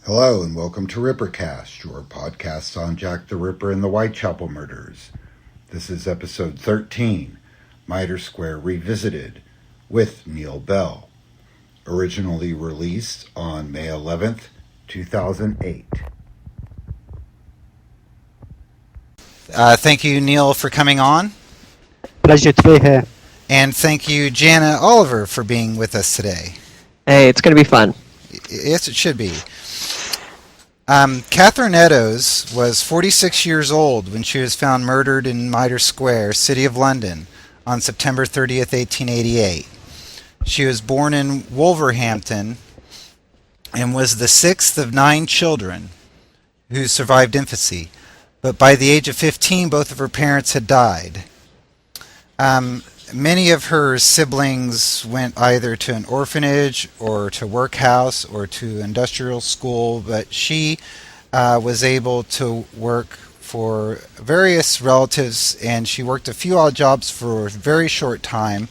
Hello and welcome to Rippercast, your podcast on Jack the Ripper and the Whitechapel murders. This is episode 13, Mitre Square Revisited, with Neil Bell. Originally released on May 11th, 2008. Thank you, Neil, for coming on. Pleasure to be here. And thank you, Jana Oliver, for being with us today. Hey, it's going to be fun. Yes, it should be. Catherine Eddowes was 46 years old when she was found murdered in Mitre Square, City of London, on September 30th, 1888. She was born in Wolverhampton and was the sixth of 9 children who survived infancy. But by the age of 15, both of her parents had died. Many of her siblings went either to an orphanage or to workhouse or to industrial school, but she was able to work for various relatives, and she worked a few odd jobs for a very short time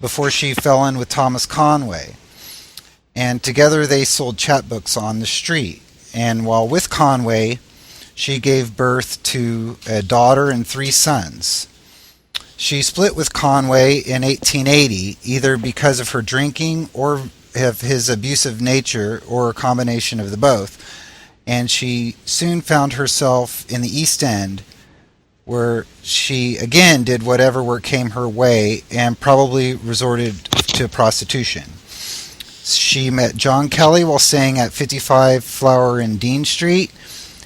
before she fell in with Thomas Conway. And together they sold chapbooks on the street. And while with Conway, she gave birth to a daughter and 3 sons. She split with Conway in 1880, either because of her drinking or of his abusive nature, or a combination of the both. And she soon found herself in the East End, where she again did whatever work came her way and probably resorted to prostitution. She met John Kelly while staying at 55 Flower and Dean Street,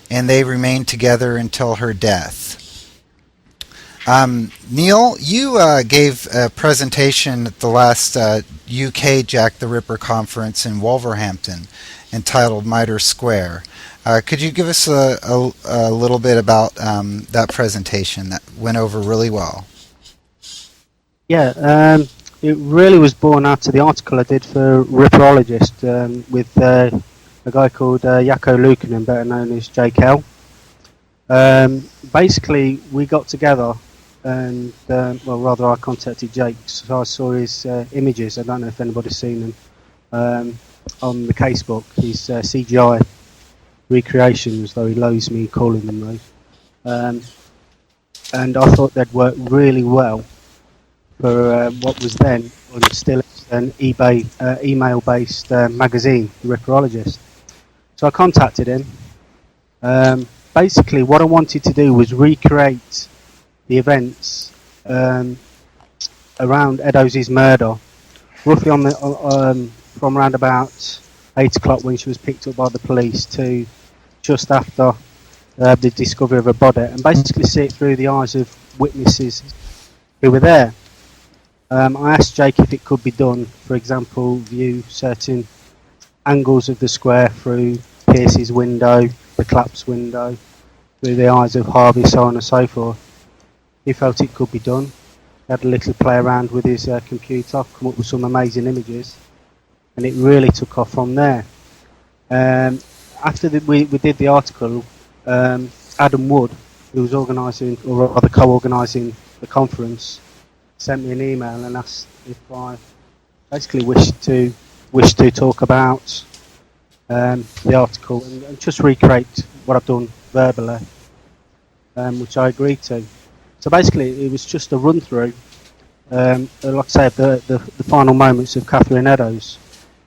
and they remained together until her death. Neil, you gave a presentation at the last UK Jack the Ripper conference in Wolverhampton entitled Mitre Square. Could you give us a little bit about that presentation that went over really well? Yeah, it really was born out of the article I did for Ripperologist with a guy called Jaakko Luukkonen, better known as JKL. Basically, we got together and, I contacted Jake, so I saw his images. I don't know if anybody's seen them on the casebook. His CGI recreations, though he loathes me calling them those. And I thought they'd work really well for what was then, and still is, an email-based magazine, The Ripperologist. So I contacted him. Basically, what I wanted to do was recreate the events around Eddowes' murder, roughly from around about 8 o'clock when she was picked up by the police to just after the discovery of her body, and basically see it through the eyes of witnesses who were there. I asked Jake if it could be done, for example, view certain angles of the square through Pierce's window, the Clapp's window, through the eyes of Harvey, so on and so forth. He felt it could be done. He had a little play around with his computer, come up with some amazing images, and it really took off from there. After we did the article, Adam Wood, who was organising, or rather co-organising the conference, sent me an email and asked if I basically wished to talk about the article and just recreate what I've done verbally, which I agreed to. So basically, it was just a run through, like I say, the final moments of Catherine Eddowes.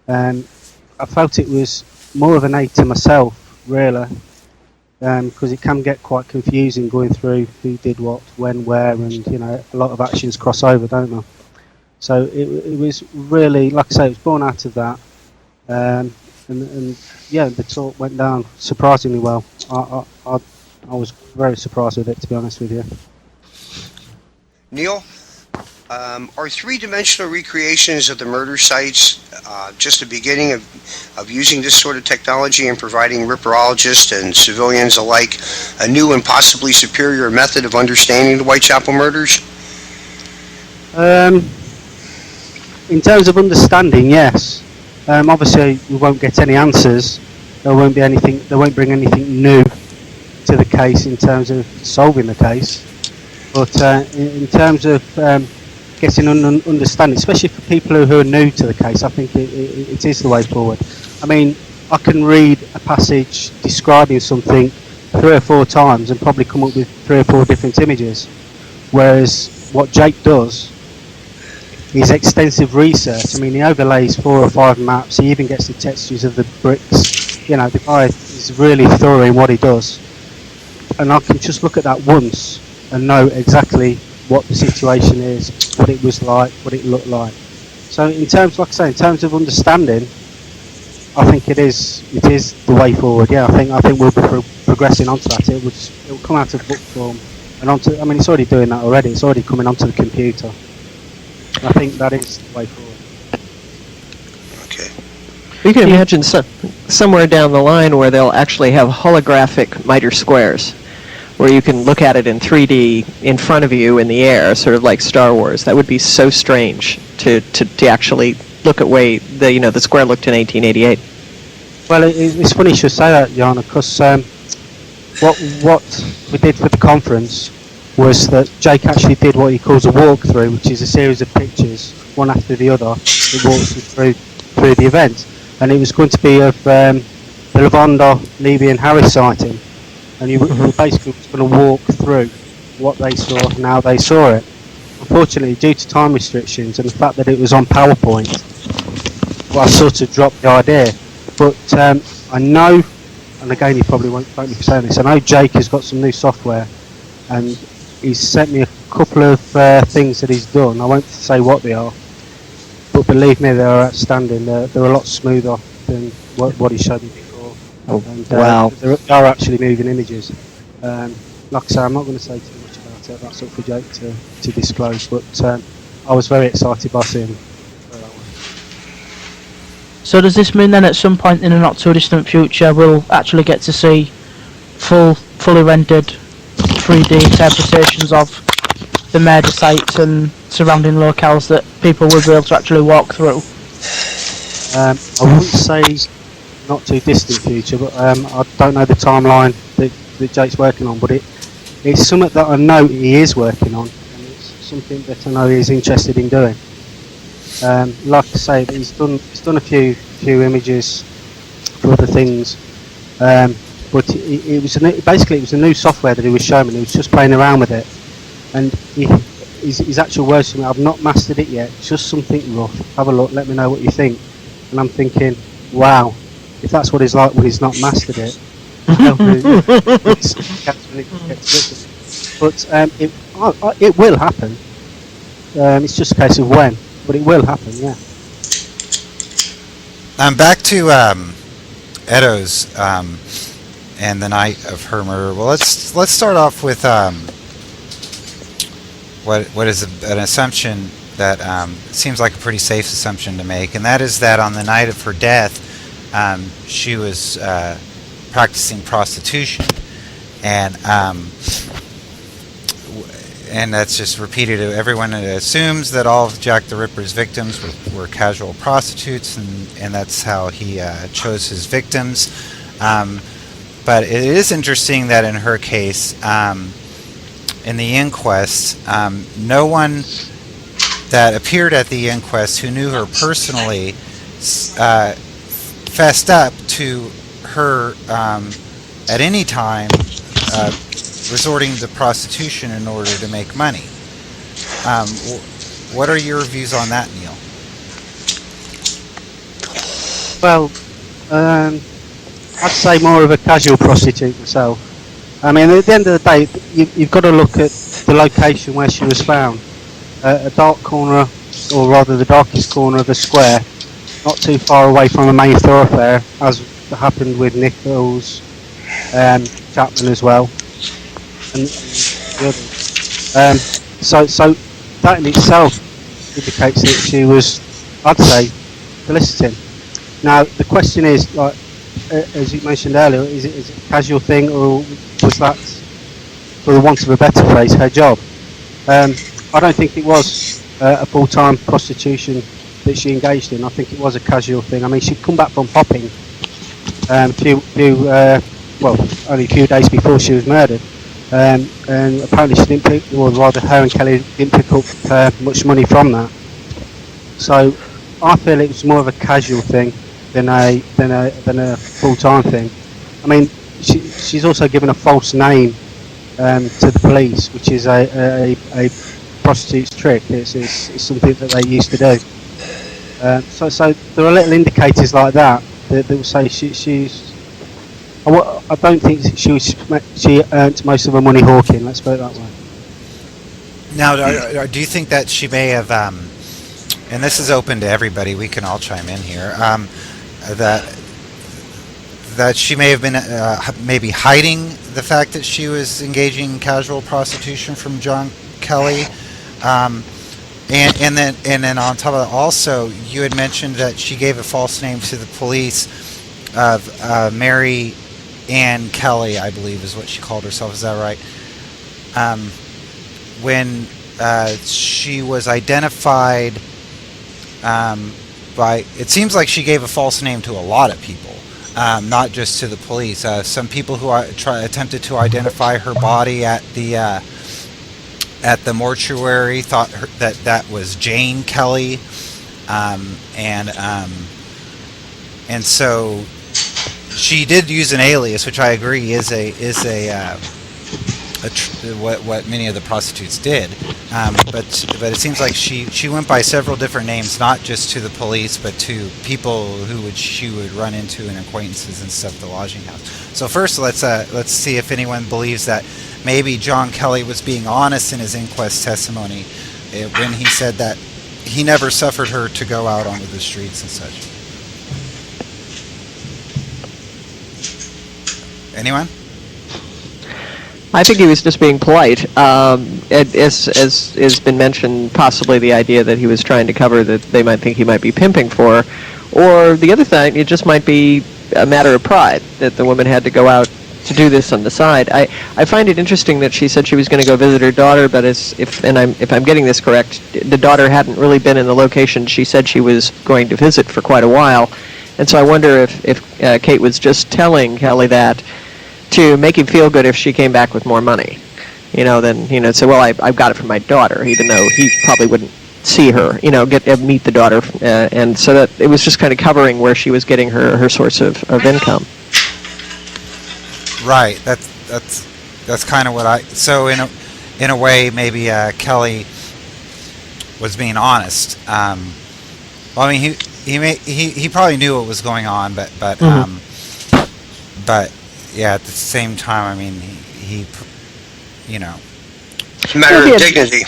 I felt it was more of an aid to myself, really, because it can get quite confusing going through who did what, when, where, and a lot of actions cross over, don't they? So it was really, like I say, it was born out of that, and yeah, the talk went down surprisingly well. I was very surprised with it, to be honest with you. Neil, are 3-dimensional recreations of the murder sites just the beginning of using this sort of technology and providing ripperologists and civilians alike a new and possibly superior method of understanding the Whitechapel murders? In terms of understanding, yes. Obviously, we won't get any answers. There won't be anything. They won't bring anything new to the case in terms of solving the case. But in terms of getting an understanding, especially for people who are new to the case, I think it is the way forward. I mean, I can read a passage describing something 3 or 4 times and probably come up with 3 or 4 different images. Whereas what Jake does is extensive research. I mean, he overlays 4 or 5 maps. He even gets the textures of the bricks. You know, the guy is really thorough in what he does. And I can just look at that once and know exactly what the situation is, what it was like, what it looked like. So in terms, like I say, in terms of understanding, I think it is the way forward. Yeah, I think we'll be progressing onto that. It will come out of book form and onto. I mean, it's already doing that already. It's already coming onto the computer. I think that is the way forward. Okay. You can imagine somewhere down the line where they'll actually have holographic Mitre squares, where you can look at it in 3D in front of you in the air, sort of like Star Wars. That would be so strange to actually look at way the square looked in 1888. Well, it's funny you should say that, Jana, because what we did for the conference was that Jake actually did what he calls a walkthrough, which is a series of pictures, one after the other, that walks you through the event. And it was going to be of the Lavender, Levy and Harris sighting. And you basically was going to walk through what they saw and how they saw it. Unfortunately, due to time restrictions and the fact that it was on PowerPoint, well, I sort of dropped the idea. But I know, and again, he probably won't thank me for saying this, I know Jake has got some new software, and he's sent me a couple of things that he's done. I won't say what they are, but believe me, they are outstanding. They're a lot smoother than what he showed me before. Oh, and, wow. They are actually moving images. Like I say, I'm not going to say too much about it. That's up for Jake to disclose. But I was very excited by seeing them. So does this mean then at some point in a not too distant future we'll actually get to see fully rendered 3D interpretations of the murder sites and surrounding locales that people will be able to actually walk through? I wouldn't say not too distant future, but I don't know the timeline that Jake's working on, but it's something that I know he is working on, and it's something that I know he's interested in doing. Like I say, he's done a few images for other things, but it was a new software that he was showing me. He was just playing around with it, and his actual words to me, I've not mastered it yet, just something rough. Have a look, let me know what you think. And I'm thinking, wow, if that's what he's like when he's not mastered it. But it will happen. It's just a case of when, but it will happen. Yeah. Back to Eddowes and the night of her murder. Well, let's start off with what is an assumption that seems like a pretty safe assumption to make, and that is that on the night of her death, she was practicing prostitution, and that's just repeated. Everyone assumes that all of Jack the Ripper's victims were casual prostitutes, and that's how he chose his victims. But it is interesting that in her case, in the inquest, no one that appeared at the inquest who knew her personally fessed up to her at any time resorting to prostitution in order to make money. What are your views on that, Neil? Well, I'd say more of a casual prostitute myself. I mean, at the end of the day, you've got to look at the location where she was found. A dark corner, or rather the darkest corner of the square, not too far away from the main thoroughfare, as happened with Nichols, Chapman as well, and the others. So that in itself indicates that she was, I'd say, soliciting. Now the question is, like, as you mentioned earlier, is it a casual thing, or was that, for the want of a better phrase, her job? I don't think it was a full-time prostitution that she engaged in. I think it was a casual thing. I mean, she'd come back from popping only a few days before she was murdered, and apparently she didn't pick, or rather her and Kelly didn't pick up much money from that. So I feel it was more of a casual thing than a full-time thing. I mean, she's also given a false name to the police, which is a prostitute's trick. It's something that they used to do. So there are little indicators like that will say she's. I don't think she earned most of her money hawking. Let's put it that way. Now, do you think that she may have, and this is open to everybody, we can all chime in here, that she may have been maybe hiding the fact that she was engaging in casual prostitution from John Kelly, and then on top of that, also you had mentioned that she gave a false name to the police of Mary Ann Kelly, I believe is what she called herself. Is that right? When she was identified by, it seems like she gave a false name to a lot of people, not just to the police. Some people who attempted to identify her body at the mortuary thought that was Jane Kelly, and so she did use an alias, which I agree is what many of the prostitutes did, but it seems like she went by several different names, not just to the police, but to people she would run into and acquaintances and stuff at the lodging house. So first, let's see if anyone believes that maybe John Kelly was being honest in his inquest testimony when he said that he never suffered her to go out onto the streets and such. Anyone? I think he was just being polite. As has been mentioned, possibly the idea that he was trying to cover that they might think he might be pimping for, or the other thing, it just might be a matter of pride that the woman had to go out to do this on the side. I find it interesting that she said she was going to go visit her daughter, but if I'm getting this correct, the daughter hadn't really been in the location she said she was going to visit for quite a while, and so I wonder if Kate was just telling Kelly that to make him feel good if she came back with more money, then say, well, I've got it from my daughter, even though he probably wouldn't see her, meet the daughter, and so that it was just kind of covering where she was getting her source of income. Right. That's kind of what so in a way maybe Kelly was being honest. Well, I mean he probably knew what was going on, but yeah, at the same time, I mean, he it's a matter of dignity.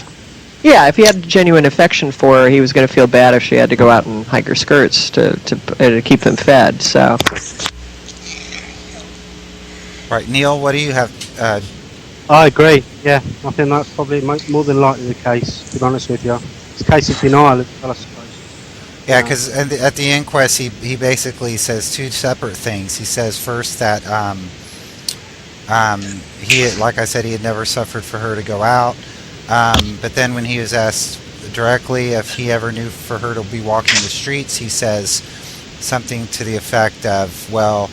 Yeah, if he had genuine affection for her, he was going to feel bad if she had to go out and hike her skirts to keep them fed. So, right, Neil, what do you have? I agree. Yeah, I think that's probably more than likely the case. To be honest with you, it's a case of denial, I suppose. Yeah, because at the inquest, he basically says two separate things. He says first that like I said, he had never suffered for her to go out. But then when he was asked directly if he ever knew for her to be walking the streets, he says something to the effect of, well,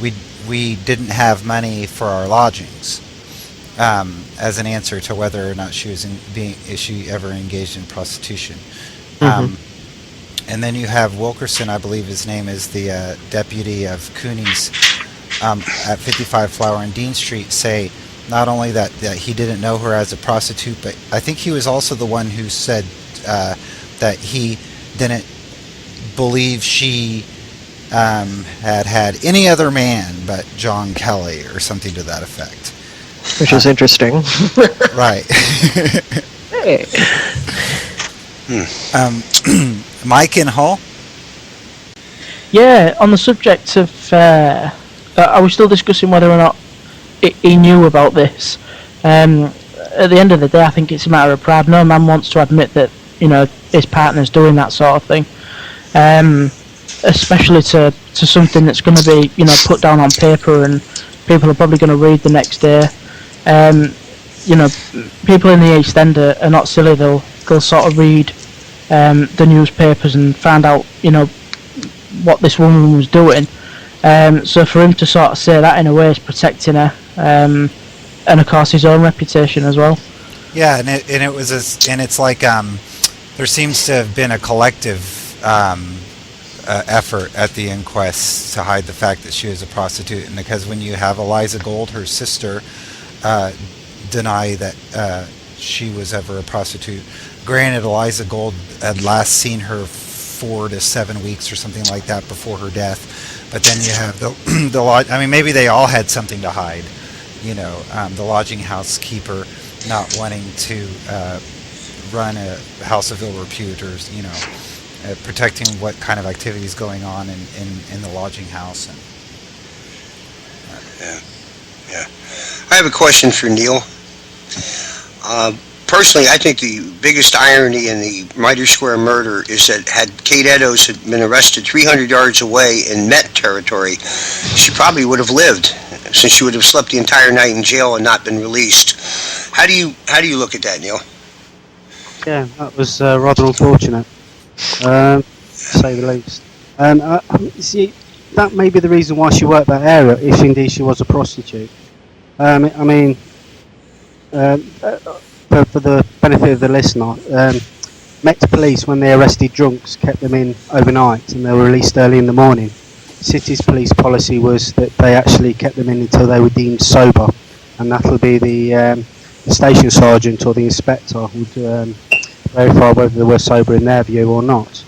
we didn't have money for our lodgings, as an answer to whether or not is she ever engaged in prostitution. And then you have Wilkerson, I believe his name is, the deputy of Cooney's at 55 Flower and Dean Street, say not only that he didn't know her as a prostitute, but I think he was also the one who said that he didn't believe she had any other man but John Kelly or something to that effect. Which is interesting. Right. Hey. Mike in Hull? Yeah, on the subject of, are we still discussing whether or not he knew about this? At the end of the day, I think it's a matter of pride. No man wants to admit that, his partner's doing that sort of thing. Especially to something that's going to be, put down on paper and people are probably going to read the next day. People in the East End are not silly. They'll sort of read the newspapers and find out, what this woman was doing. So for him to sort of say that in a way is protecting her, and of course his own reputation as well. Yeah, and it's like there seems to have been a collective effort at the inquest to hide the fact that she was a prostitute, and because when you have Eliza Gold, her sister, deny that she was ever a prostitute. Granted, Eliza Gold had last seen her 4 to 7 weeks or something like that before her death, but then you have the lodge. I mean, maybe they all had something to hide. The lodging house keeper not wanting to run a house of ill repute, or protecting what kind of activities going on in the lodging house. Yeah. I have a question for Neil. Personally, I think the biggest irony in the Mitre Square murder is that had Kate Eddowes had been arrested 300 yards away in Met territory, she probably would have lived, since she would have slept the entire night in jail and not been released. How do you look at that, Neil? Yeah, that was rather unfortunate, to say the least. See, that may be the reason why she worked that area, if indeed she was a prostitute. For the benefit of the listener, Met Police, when they arrested drunks, kept them in overnight and they were released early in the morning. City's police policy was that they actually kept them in until they were deemed sober, and that'll be the station sergeant or the inspector would verify whether they were sober in their view or not.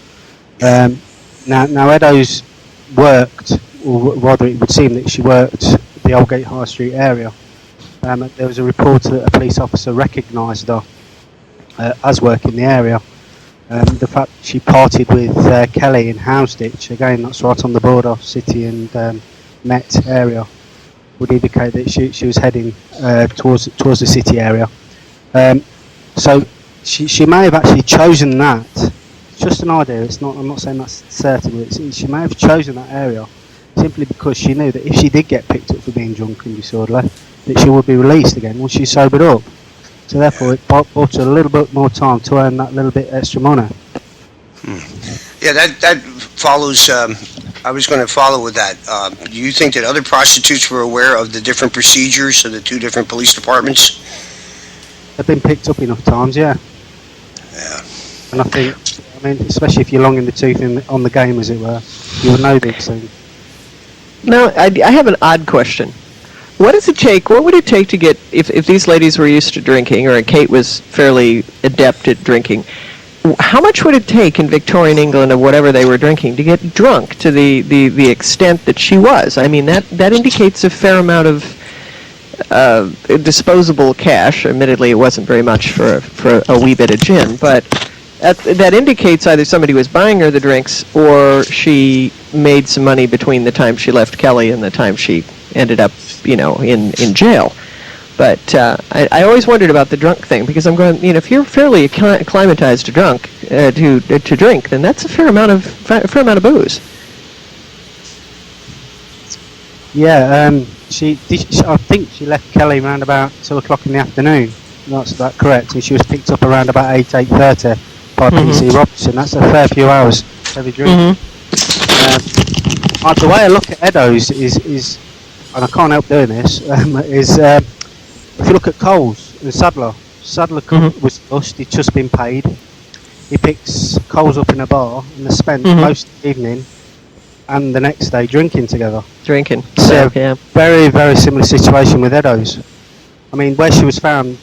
Now Eddowes worked, or rather it would seem that she worked the Aldgate High Street area. There was a report that a police officer recognised her as working the area. The fact that she parted with Kelly in Housditch, again that's right on the border, City and Met area, would indicate that she was heading towards the City area. So she may have actually chosen that. It's just an idea. I'm not saying that's certain, but she may have chosen that area simply because she knew that if she did get picked up for being drunk and disorderly, that she would be released again once she's sobered up. So therefore it bought her a little bit more time to earn that little bit extra money. Yeah, that follows. I was going to follow with that. Do you think that other prostitutes were aware of the different procedures of the two different police departments? They've been picked up enough times, yeah. Yeah. And I mean, especially if you're long in the tooth on the game, as it were, you would know these things. Now, I have an odd question. What would it take to get, if these ladies were used to drinking, or Kate was fairly adept at drinking, how much would it take in Victorian England, or whatever they were drinking, to get drunk to the extent that she was? I mean, that indicates a fair amount of disposable cash. Admittedly, it wasn't very much for a wee bit of gin, but that indicates either somebody was buying her the drinks, or she made some money between the time she left Kelly and the time she ended up, in jail. But I always wondered about the drunk thing, because I'm going, if you're fairly acclimatized to to drink, then that's a fair amount of booze. Yeah, I think she left Kelly around about 2:00 in the afternoon. That's correct, and she was picked up around about 8:30 by PC Robinson. That's a fair few hours heavy drink. The way I look at Eddowes is, and I can't help doing this, is if you look at Coles and Sadler was flushed, he'd just been paid. He picks Coles up in a bar and they spent most of the evening and the next day drinking together. So, yeah. Very, very similar situation with Eddowes. I mean, where she was found,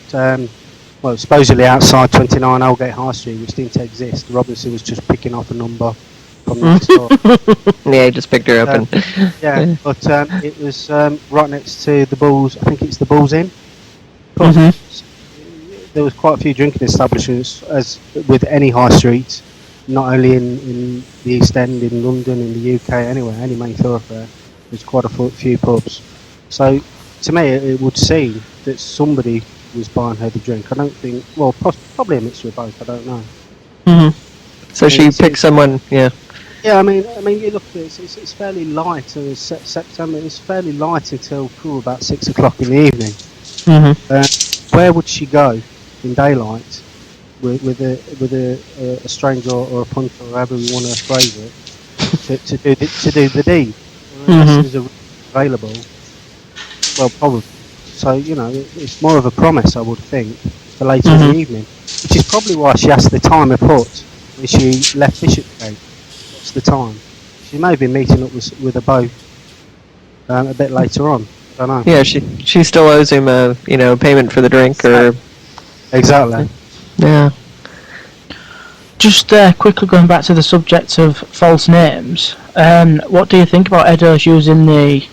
supposedly outside 29 Aldgate High Street, which didn't exist, Robinson was just picking off a number from next door. Yeah, he just picked her up and... Yeah, but it was right next to the Bulls, I think it's the Bulls Inn. There was quite a few drinking establishments, as with any high street, not only in the East End, in London, in the UK, anywhere, any main thoroughfare. There's quite a few pubs. So, to me, it would seem that somebody was buying her the drink. I don't think, probably a mixture of both, I don't know. So she picked someone, yeah. Yeah, I mean, you look at it, it's fairly light. September, it's fairly light until about 6:00 in the evening. Where would she go in daylight with a stranger or a punter, or however we want to phrase it, to do the deed? Unless there's available. Well, probably. So it's more of a promise, I would think, for later in the evening, which is probably why she asked the time of foot when she left Bishopsgate. What's the time? she may be meeting up with a bow a bit later on. I don't know. Yeah, she still owes him a payment for the drink or Exactly. yeah. Just quickly going back to the subject of false names, what do you think about Eddowes using the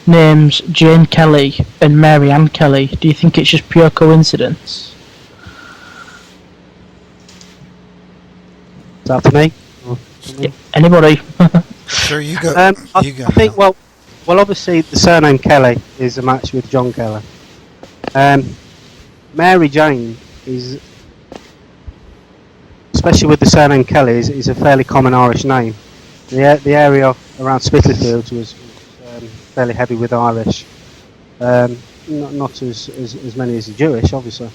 names Jane Kelly and Mary Ann Kelly? Do you think it's just pure coincidence? Is that for me? Anybody? Sure, you go. I think, Neil. well, obviously the surname Kelly is a match with John Kelly. Mary Jane is, especially with the surname Kelly, is a fairly common Irish name. The area around Spitalfields was fairly heavy with Irish. Not as many as the Jewish, obviously.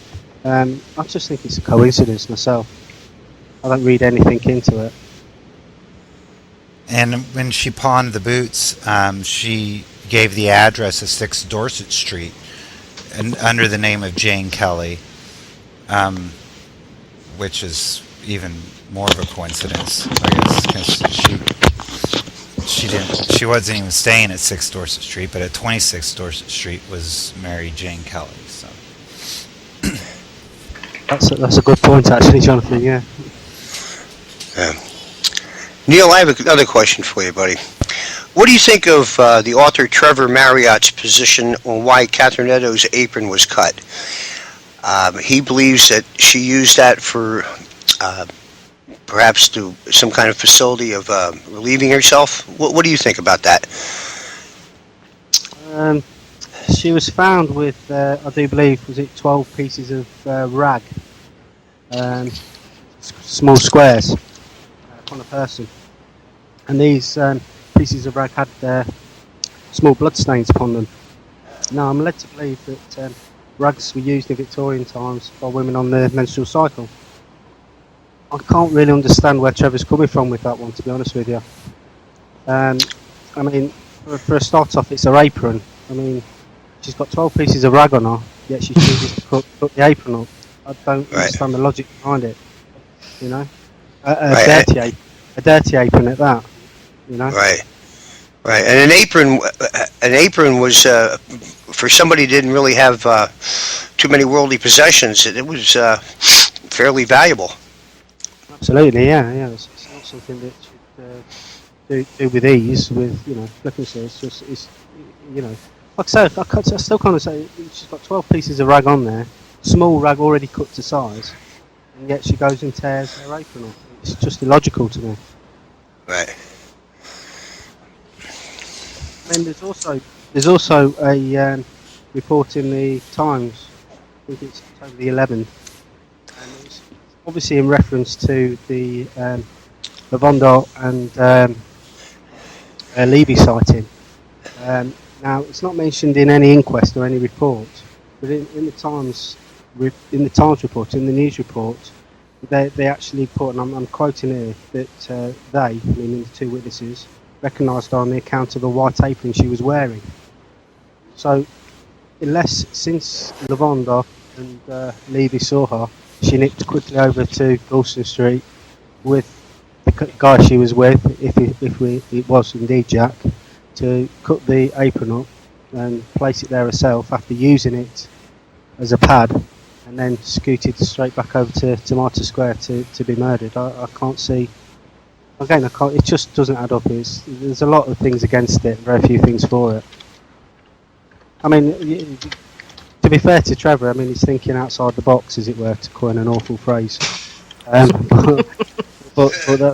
I just think it's a coincidence myself. I don't read anything into it. And when she pawned the boots, she gave the address of 6 Dorset Street and under the name of Jane Kelly, which is even more of a coincidence, I guess, because she wasn't even staying at 6 Dorset Street, but at 26 Dorset Street was Mary Jane Kelly. So That's a good point, actually, Jonathan. Yeah. Neil, I have another question for you, buddy. What do you think of the author Trevor Marriott's position on why Catherine Eddowes' apron was cut? He believes that she used that for perhaps to some kind of facility of relieving herself. What do you think about that? She was found with, I do believe, was it 12 pieces of rag, small squares, upon a person. And these pieces of rag had small blood stains upon them. Now, I'm led to believe that rags were used in Victorian times by women on their menstrual cycle. I can't really understand where Trevor's coming from with that one, to be honest with you. I mean, for a start off, it's her apron. I mean, she's got 12 pieces of rag on her, yet she chooses to cut the apron up. I don't understand the logic behind it. You know, a dirty apron at that. You know. Right. And an apron was for somebody who didn't really have too many worldly possessions. It was fairly valuable. Absolutely, yeah. It's not something that you do with ease, with flippancy. It's just, like I say, I still kind of say she's got 12 pieces of rag on there, small rag already cut to size, and yet she goes and tears her apron off. It's just illogical to me. Right. And there's also a report in the Times. I think it's October the 11th, and it's obviously in reference to the Lavondar and Levy sighting. Now, it's not mentioned in any inquest or any report, but in the Times report, in the news report, they actually put, and I'm quoting here, that they, meaning the 2 witnesses, recognised her on the account of the white apron she was wearing. So, unless since Lavondar and Levy saw her, she nipped quickly over to Goulston Street with the guy she was with, if it was indeed Jack, to cut the apron up and place it there herself after using it as a pad, and then scooted straight back over to Mitre Square to be murdered. I can't see. Again, it just doesn't add up. There's a lot of things against it, very few things for it. I mean, to be fair to Trevor, I mean, he's thinking outside the box, as it were, to coin an awful phrase. But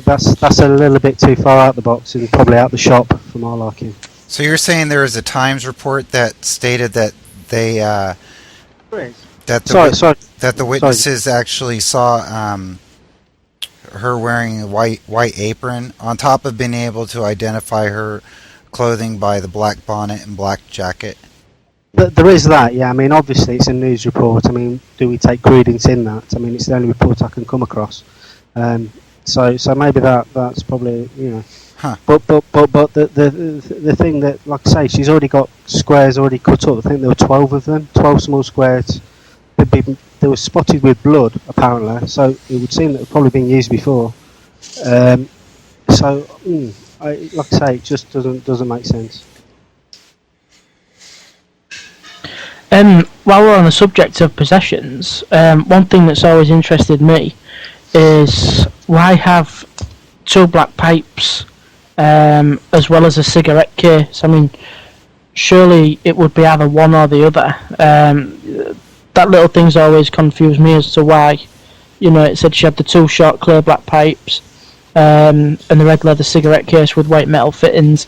that's a little bit too far out the box and probably out the shop for my liking. So you're saying there was a Times report that stated that they that the witnesses actually saw her wearing a white apron on top of being able to identify her clothing by the black bonnet and black jacket. There is that, yeah. I mean, obviously it's a news report. I mean, do we take credence in that? I mean, it's the only report I can come across. So maybe that's probably Huh. But the thing that, like I say, she's already got squares already cut up. I think there were 12 of them, 12 small squares. They were spotted with blood apparently, so it would seem that they've probably been used before. like I say, it just doesn't make sense. While we're on the subject of possessions, one thing that's always interested me is why have two black pipes as well as a cigarette case? I mean, surely it would be either one or the other. That little thing's always confused me as to why. You know, it said she had the two short clear black pipes and the red leather cigarette case with white metal fittings.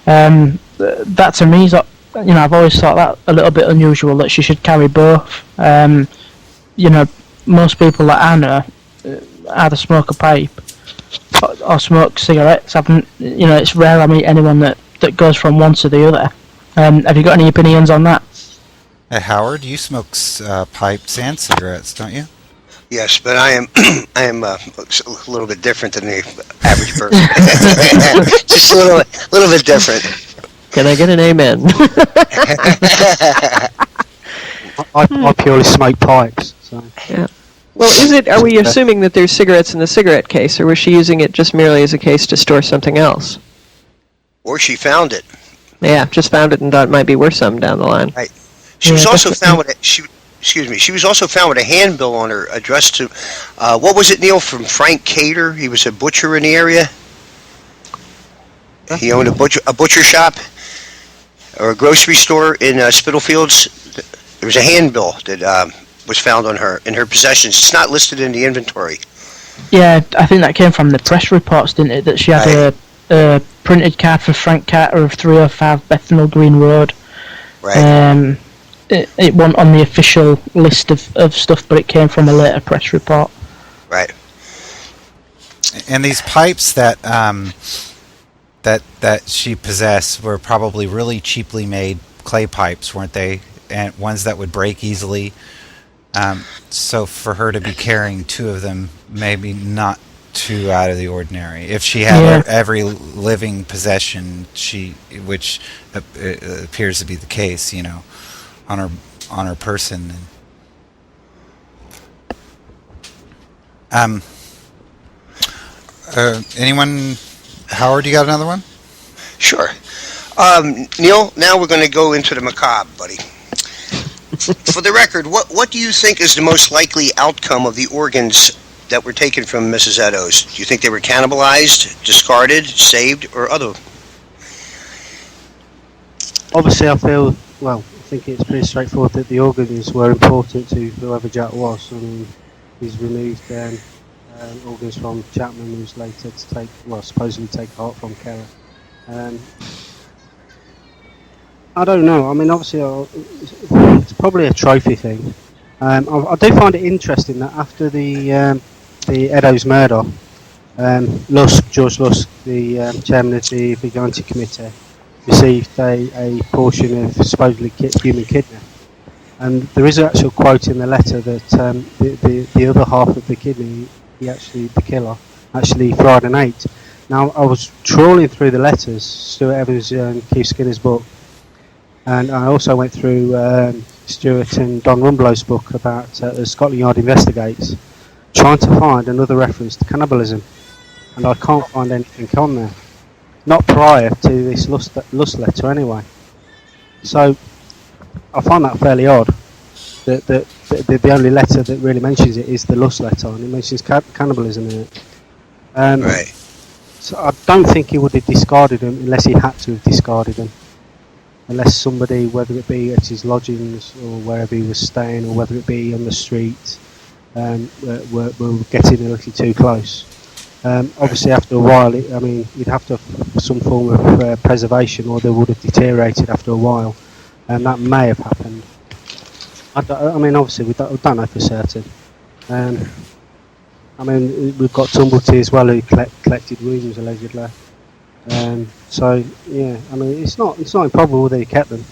That to me is, I've always thought that a little bit unusual that she should carry both. Most people that I know either smoke a pipe or smoke cigarettes. It's rare I meet anyone that goes from one to the other. Have you got any opinions on that? Hey, Howard, you smoke pipes and cigarettes, don't you? Yes, but I am a little bit different than the average person. Just a little bit different. Can I get an amen? I purely smoke pipes. So. Yeah. Well, are we assuming that there's cigarettes in the cigarette case, or was she using it just merely as a case to store something else? Or she found it. Yeah, just found it and thought it might be worth something down the line. Right. She was also found with she was also found with a handbill on her addressed to, what was it, Neil, from Frank Cater? He was a butcher in the area. He owned a butcher shop or a grocery store in Spitalfields. There was a handbill that was found on her in her possessions. It's not listed in the inventory. Yeah, I think that came from the press reports, didn't it? That she had a printed card for Frank Carter of 305 Bethnal Green Road. Right. It wasn't on the official list of stuff, but it came from a later press report. Right. And these pipes that she possessed were probably really cheaply made clay pipes, weren't they? And ones that would break easily. So for her to be carrying two of them, maybe not too out of the ordinary. If she had every living possession, which appears to be the case, on her person. Anyone? Howard, you got another one? Sure. Neil, now we're going to go into the macabre, buddy. For the record, what do you think is the most likely outcome of the organs that were taken from Mrs. Eddowes? Do you think they were cannibalized, discarded, saved, or other? Obviously, I think it's pretty straightforward that the organs were important to whoever Jack was. I mean, he's removed organs from Chapman, who was later to supposedly take heart from Keller. I don't know. I mean, obviously, it's probably a trophy thing. I do find it interesting that after the Eddowes murder, George Lusk, the chairman of the Vigilante Committee, received a portion of supposedly human kidney. And there is an actual quote in the letter that the other half of the kidney, the killer, actually fried and ate. Now, I was trawling through the letters, Stuart Evans and Keith Skinner's book, and I also went through Stuart and Don Rumblow's book about Scotland Yard Investigates, trying to find another reference to cannibalism, and I can't find anything on there. Not prior to this Lusk letter, anyway. So I find that fairly odd. That the only letter that really mentions it is the Lusk letter, and it mentions cannibalism in it. Right. So I don't think he would have discarded them unless he had to have discarded them. Unless somebody, whether it be at his lodgings or wherever he was staying, or whether it be on the street, were getting a little too close. Obviously, after a while, you'd have to have some form of preservation, or they would have deteriorated after a while, and that may have happened. Obviously, we don't know for certain. We've got Tumblety as well, who collected wounds allegedly. It's not improbable that he kept them.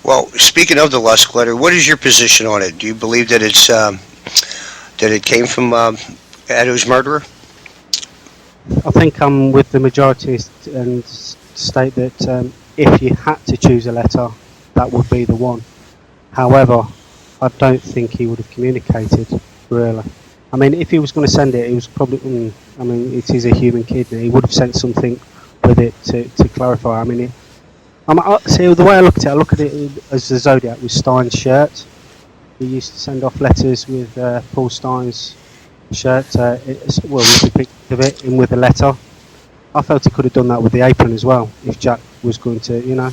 Well, speaking of the Lusk letter, what is your position on it? Do you believe that it's that it came from Eddowes' murderer? I think I'm with the majority and state that if you had to choose a letter, that would be the one. However, I don't think he would have communicated, really. I mean, if he was going to send it, he was probably. I mean, it is a human kidney. He would have sent something with it to clarify. I mean, see, the way I look at it as the Zodiac with Stein's shirt. He used to send off letters with Paul Stein's shirt. With a picture of it in with a letter. I felt he could have done that with the apron as well, if Jack was going to,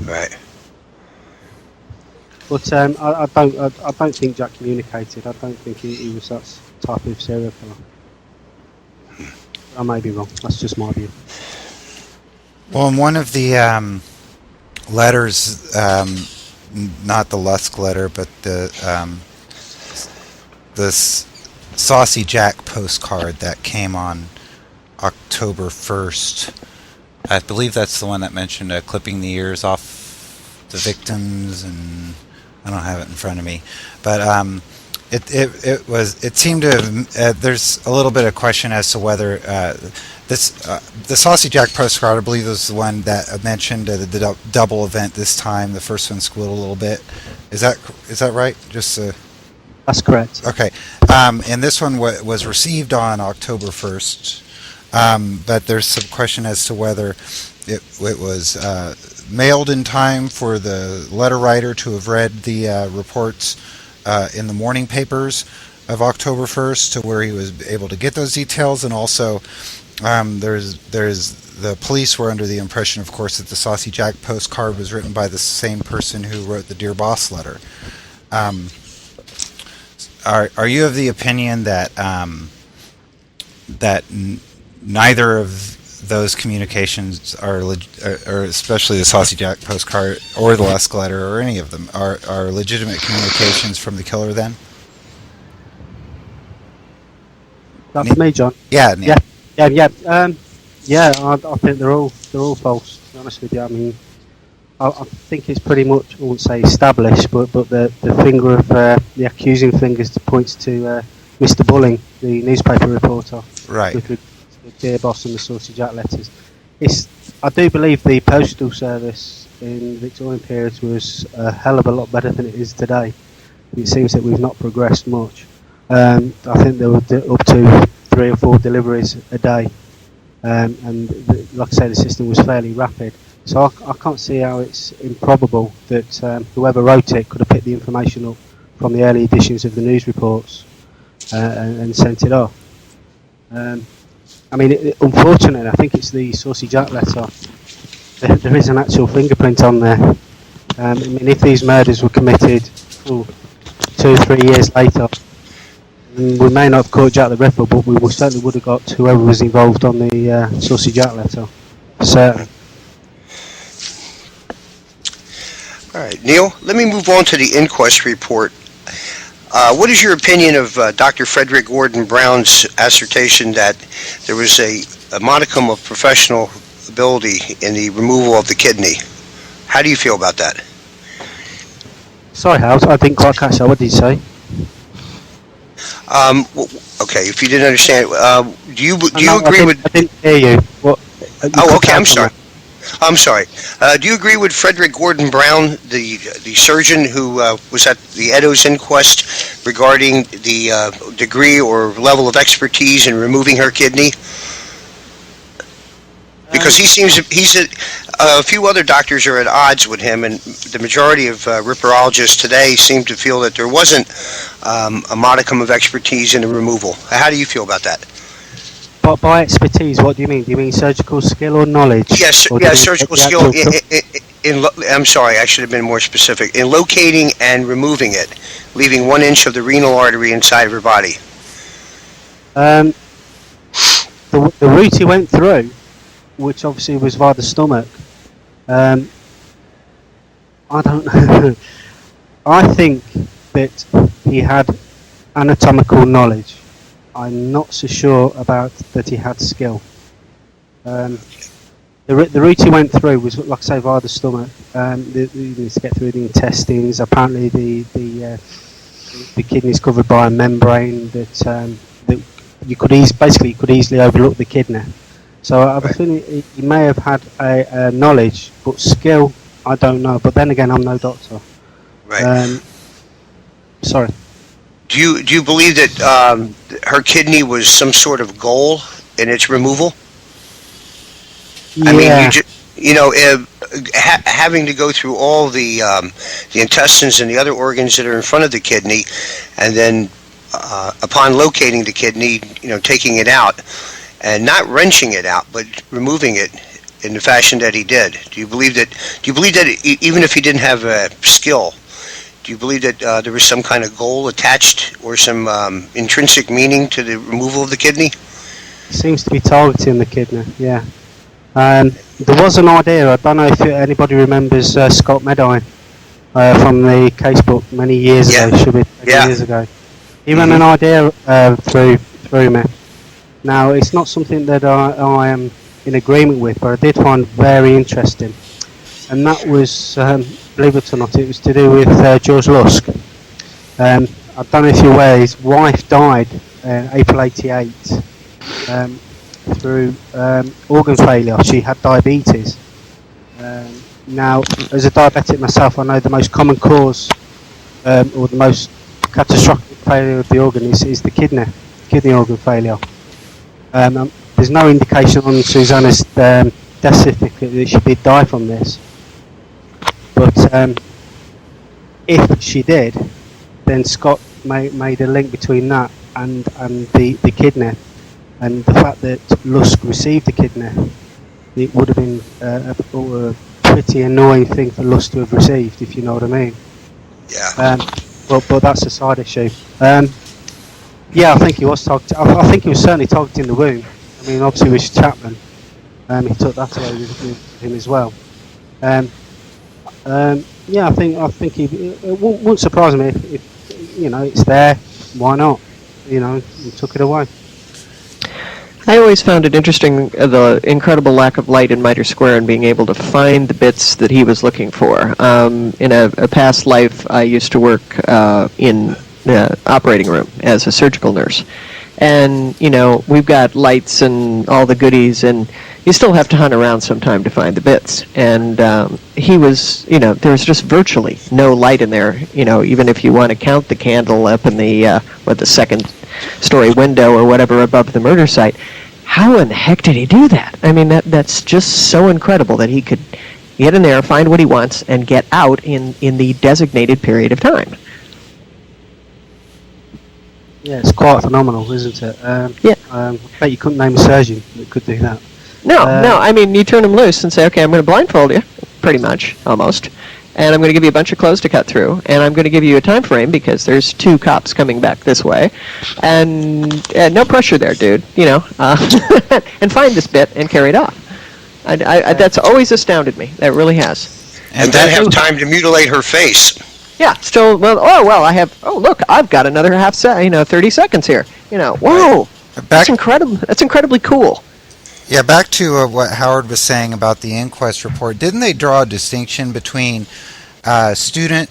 Right. But I don't think Jack communicated. I don't think he was that type of serial killer. I may be wrong. That's just my view. Well, in one of the letters, not the Lusk Letter, but the Saucy Jack postcard that came on October 1st, I believe that's the one that mentioned clipping the ears off the victims, and I don't have it in front of me, but it seemed to have, there's a little bit of question as to whether the Saucy Jack postcard, I believe, was the one that mentioned the double event this time. The first one squealed a little bit. Is that right? That's correct. Okay. And this one was received on October 1st, but there's some question as to whether it was mailed in time for the letter writer to have read the reports in the morning papers of October 1st, to where he was able to get those details. And also, there's the police were under the impression, of course, that the Saucy Jack postcard was written by the same person who wrote the Dear Boss letter. Are you of the opinion that neither of those communications or especially the Saucy Jack postcard or the Lusk Letter or any of them are legitimate communications from the killer then? That for me, John? Yeah. Yeah. I think they're all false, to be honest with you. I mean, I think it's pretty much, I won't say established, but the finger of the accusing fingers points to Mr. Bulling, the newspaper reporter, Right. with the Dear Boss and the Saucy Jack letters. I do believe the postal service in Victorian periods was a hell of a lot better than it is today. It seems that we've not progressed much. I think there were up to 3 or 4 deliveries a day, and like I say, the system was fairly rapid. So I can't see how it's improbable that whoever wrote it could have picked the information up from the early editions of the news reports and sent it off. I mean, unfortunately, I think it's the Saucy Jack letter. There is an actual fingerprint on there. I mean, if these murders were committed 2 or 3 years later, we may not have caught Jack the Ripper, but we certainly would have got whoever was involved on the Saucy Jack letter. Certain. All right, Neil, let me move on to the inquest report. What is your opinion of Dr. Frederick Gordon Brown's assertion that there was a modicum of professional ability in the removal of the kidney? How do you feel about that? Sorry, Hal, I didn't quite catch that. What did you say? Okay, if you didn't understand, do you agree with? I didn't hear you. What? Okay, I'm sorry. Do you agree with Frederick Gordon Brown, the surgeon who was at the Eddowes inquest regarding the degree or level of expertise in removing her kidney? Because a few other doctors are at odds with him, and the majority of ripperologists today seem to feel that there wasn't a modicum of expertise in the removal. How do you feel about that? But by expertise, what do you mean? Do you mean surgical skill or knowledge? Yes, surgical skill. I'm sorry, I should have been more specific. In locating and removing it, leaving 1 inch of the renal artery inside of her body. The route he went through, which obviously was via the stomach, I don't know. I think that he had anatomical knowledge. I'm not so sure about that he had skill. The route he went through was, like I say, via the stomach. To get through the intestines. Apparently, the kidney's covered by a membrane that you could easily overlook the kidney. So I have a feeling he may have had a knowledge, but skill, I don't know. But then again, I'm no doctor. Right. Sorry. Do you believe that her kidney was some sort of goal in its removal? I mean, Yeah. having to go through all the intestines and the other organs that are in front of the kidney, and then upon locating the kidney, taking it out and not wrenching it out, but removing it in the fashion that he did. Do you believe that? Even if he didn't have a skill, do you believe that there was some kind of goal attached or some intrinsic meaning to the removal of the kidney? Seems to be targeting the kidney, yeah. There was an idea, I don't know if anybody remembers Scott Medine from the casebook many years ago, should be 10 years ago. He ran an idea through me. Now, it's not something that I am in agreement with, but I did find very interesting. And that was, believe it or not, it was to do with George Lusk. I don't know if you're aware, his wife died in April '88 through organ failure. She had diabetes. Now, as a diabetic myself, I know the most common cause or the most catastrophic failure of the organ is the kidney organ failure. There's no indication on Susanna's death certificate that she did die from this. But if she did, then Scott made a link between that and the kidney, and the fact that Lusk received the kidney. It would have been a pretty annoying thing for Lusk to have received, if you know what I mean. Yeah. But that's a side issue. Yeah, I think he was targeting. I think he was certainly targeting the womb. I mean, obviously with Chapman, he took that away with him as well. Yeah, I think it wouldn't surprise me if it's there. Why not? He took it away. I always found it interesting, the incredible lack of light in Mitre Square and being able to find the bits that he was looking for. In a past life, I used to work in the operating room as a surgical nurse. And, we've got lights and all the goodies, and you still have to hunt around sometime to find the bits. And he was, there was just virtually no light in there, even if you want to count the candle up in the second story window or whatever above the murder site. How in the heck did he do that? I mean, that's just so incredible that he could get in there, find what he wants, and get out in the designated period of time. Yeah, it's quite phenomenal, isn't it? Yeah. I bet you couldn't name a surgeon that could do that. No, I mean, you turn him loose and say, okay, I'm going to blindfold you, pretty much, almost, and I'm going to give you a bunch of clothes to cut through, and I'm going to give you a time frame because there's 2 cops coming back this way, and no pressure there, dude, and find this bit and carry it off. That's always astounded me. That really has. And then have time to mutilate her face. Yeah, still, look, I've got another 30 seconds here. Whoa, that's incredible. That's incredibly cool. Yeah, back to what Howard was saying about the inquest report. Didn't they draw a distinction between someone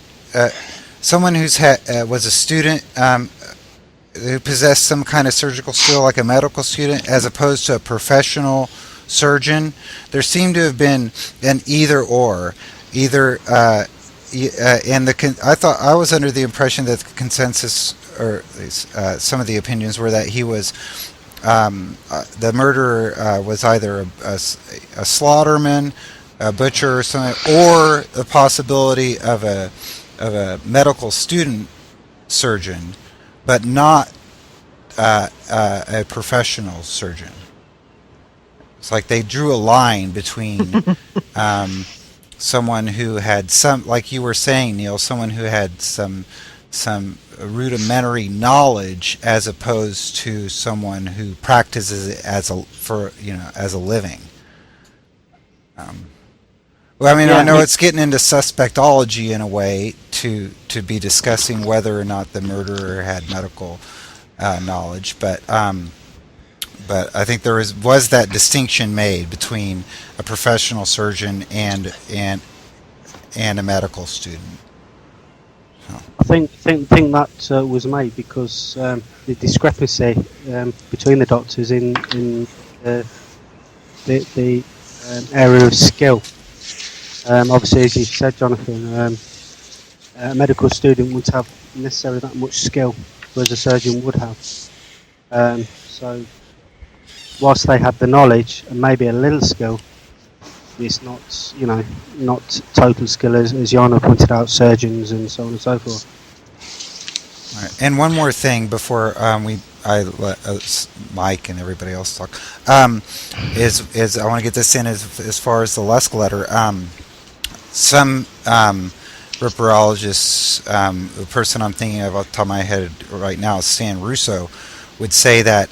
who's was a student who possessed some kind of surgical skill, like a medical student, as opposed to a professional surgeon? There seemed to have been an either/or. I was under the impression that the consensus, or at least some of the opinions, were that he was the murderer was either a slaughterman, a butcher, or something, or the possibility of a medical student surgeon, but not a professional surgeon. It's like they drew a line between someone who had like you were saying, Neil, someone who had some rudimentary knowledge, as opposed to someone who practices it as a living. I know it's getting into suspectology in a way to be discussing whether or not the murderer had medical knowledge, but I think there was that distinction made between a professional surgeon and a medical student. So. I think that was made because the discrepancy between the doctors in the area of skill. Obviously, as you said, Jonathan, a medical student wouldn't have necessarily that much skill whereas a surgeon would have. So, whilst they have the knowledge and maybe a little skill, it's not, not total skill as Jana pointed out, surgeons and so on and so forth. All right. And one more thing before I let Mike and everybody else talk, is I want to get this in as far as the Lusk Letter. Some ripperologists, the person I'm thinking of off the top of my head right now is Stan Russo, would say that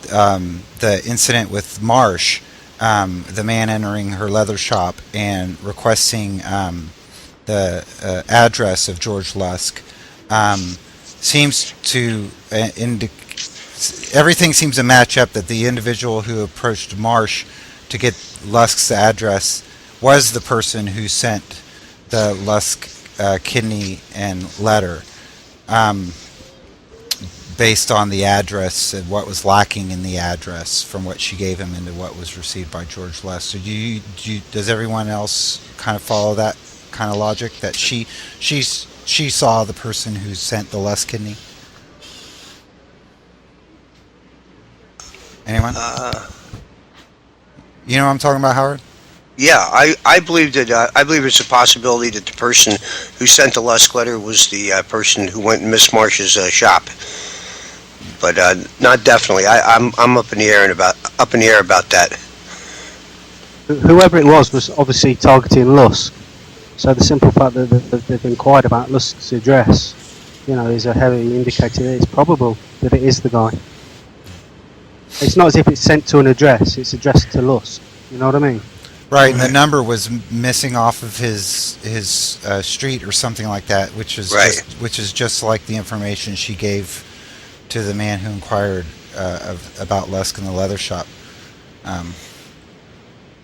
the incident with Marsh, the man entering her leather shop and requesting the address of George Lusk, seems to everything seems to match up that the individual who approached Marsh to get Lusk's address was the person who sent the Lusk kidney and letter, based on the address and what was lacking in the address from what she gave him into what was received by George Lusk. So does everyone else kind of follow that kind of logic, that she saw the person who sent the Lusk kidney? Anyone? You know what I'm talking about, Howard? Yeah, I believe that I believe it's a possibility that the person who sent the Lusk letter was the person who went in Miss Marsh's shop, but not definitely. I'm up in the air about that. Whoever it was obviously targeting Lusk. So the simple fact that they've inquired about Lusk's address, is a heavy indicator that it's probable that it is the guy. It's not as if it's sent to an address; it's addressed to Lusk. You know what I mean? Right, and the number was missing off of his street or something like that, which is just like the information she gave to the man who inquired about Lusk in the leather shop.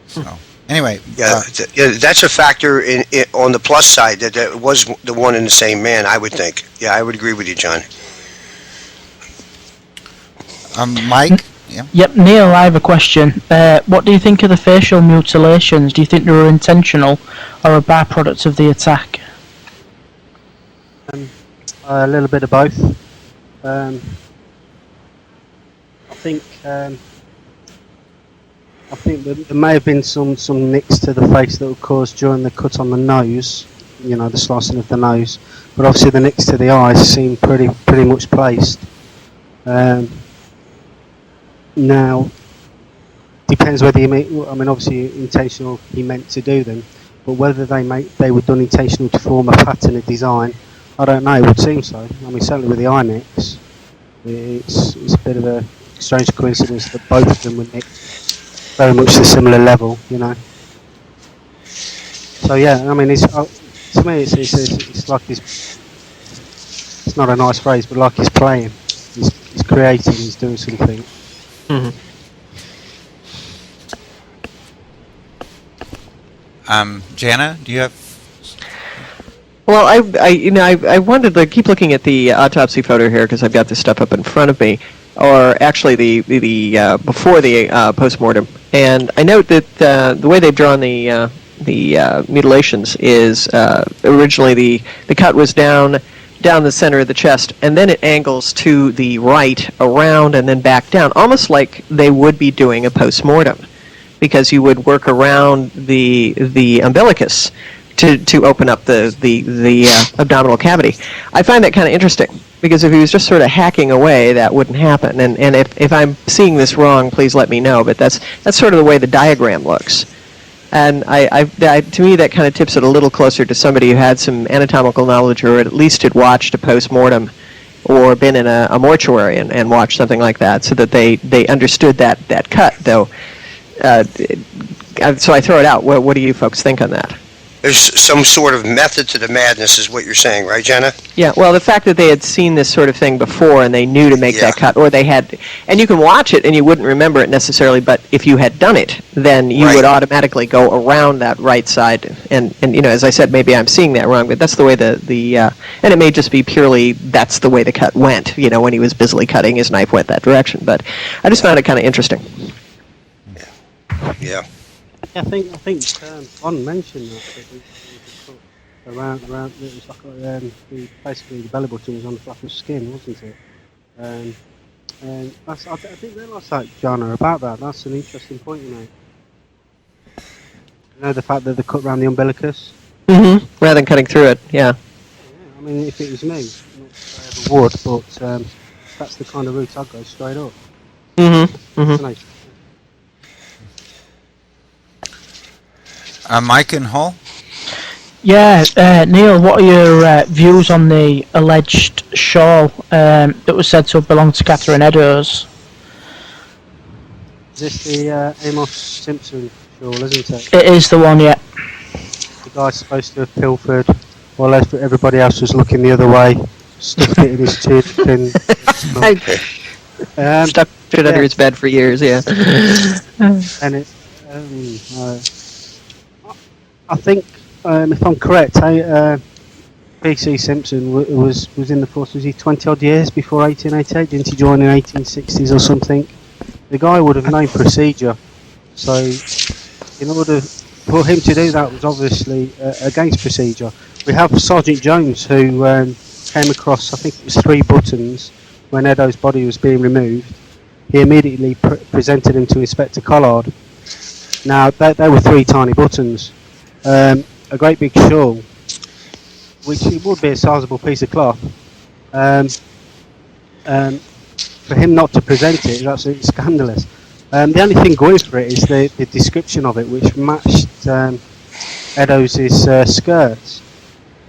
So anyway, that's a factor on the plus side that it was the one and the same man. I would think. Yeah, I would agree with you, John. Mike. Yeah. Yep, Neil, I have a question. What do you think of the facial mutilations? Do you think they were intentional or a byproduct of the attack? A little bit of both. I think there may have been some nicks to the face that were caused during the cut on the nose, the slicing of the nose. But obviously the nicks to the eyes seem pretty much placed. Now, depends whether you obviously intentional he meant to do them, but whether they were done intentional to form a pattern, a design, I don't know. It would seem so. Certainly with the eye nicks, it's a bit of a strange coincidence that both of them were nicked very much the similar level, So yeah, to me, it's like it's not a nice phrase, but like he's playing, he's creating, he's doing something. Mm-hmm. Jana, do you have? Well, I wanted to keep looking at the autopsy photo here because I've got this stuff up in front of me, or actually the before the postmortem, and I note that the way they've drawn the mutilations is originally the cut was down the center of the chest, and then it angles to the right, around, and then back down, almost like they would be doing a postmortem, because you would work around the umbilicus to open up the abdominal cavity. I find that kind of interesting, because if he was just sort of hacking away, that wouldn't happen. And if I'm seeing this wrong, please let me know. But that's sort of the way the diagram looks. And to me, that kind of tips it a little closer to somebody who had some anatomical knowledge, or at least had watched a postmortem, or been in a mortuary and watched something like that, so that they understood that cut. Though, so I throw it out. What do you folks think on that? There's some sort of method to the madness, is what you're saying, right, Jana? Yeah, well, the fact that they had seen this sort of thing before and they knew to make that cut, or they had, and you can watch it and you wouldn't remember it necessarily, but if you had done it, then you would automatically go around that right side. And as I said, maybe I'm seeing that wrong, but that's the way and it may just be purely that's the way the cut went, when he was busily cutting, his knife went that direction. But I just found it kind of interesting. Yeah. I think Ron mentioned that. around. It was like basically the belly button was on the flap of skin, wasn't it? And I didn't realise that, Jana, about that. That's an interesting point you made. You know, the fact that they cut around the umbilicus. Rather than cutting through it, yeah. I mean, if it was me, not that I ever would, but that's the kind of route I'd go straight up. Mike and Hull? Yeah, Neil, what are your views on the alleged shawl that was said to have belonged to Catherine Eddowes? Is this the Amos Simpson shawl, isn't it? It is the one, yeah. The guy's supposed to have pilfered while everybody else was looking the other way, stuffed it in his tooth and... stuck it under his bed for years, yeah. And it... I think, if I'm correct, B.C. Simpson was in the force, was he 20 odd years before 1888? Didn't he join in 1860s or something? The guy would have known procedure, so in order for him to do that was obviously against procedure. We have Sergeant Jones, who came across, I think it was 3 buttons when Eddowes' body was being removed. He immediately presented him to Inspector Collard. Now, they were 3 tiny buttons. A great big shawl, which it would be a sizable piece of cloth. For him not to present it is absolutely scandalous. The only thing going for it is the description of it, which matched Eddowes' skirts.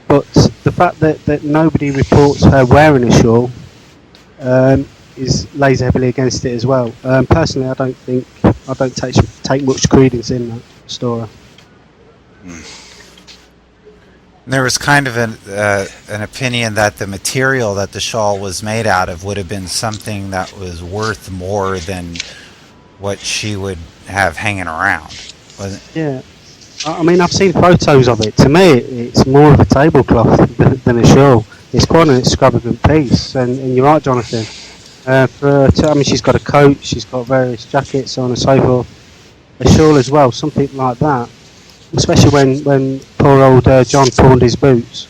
But the fact that nobody reports her wearing a shawl lays heavily against it as well. Personally, I don't take much credence in that story. There was kind of an opinion that the material that the shawl was made out of would have been something that was worth more than what she would have hanging around, wasn't it? Yeah. I mean, I've seen photos of it. To me, it's more of a tablecloth than a shawl. It's quite an extravagant piece, and you're right, Jonathan. I mean, she's got a coat, she's got various jackets, so on and so forth. A shawl as well, something like that. Especially when poor old John pawned his boots.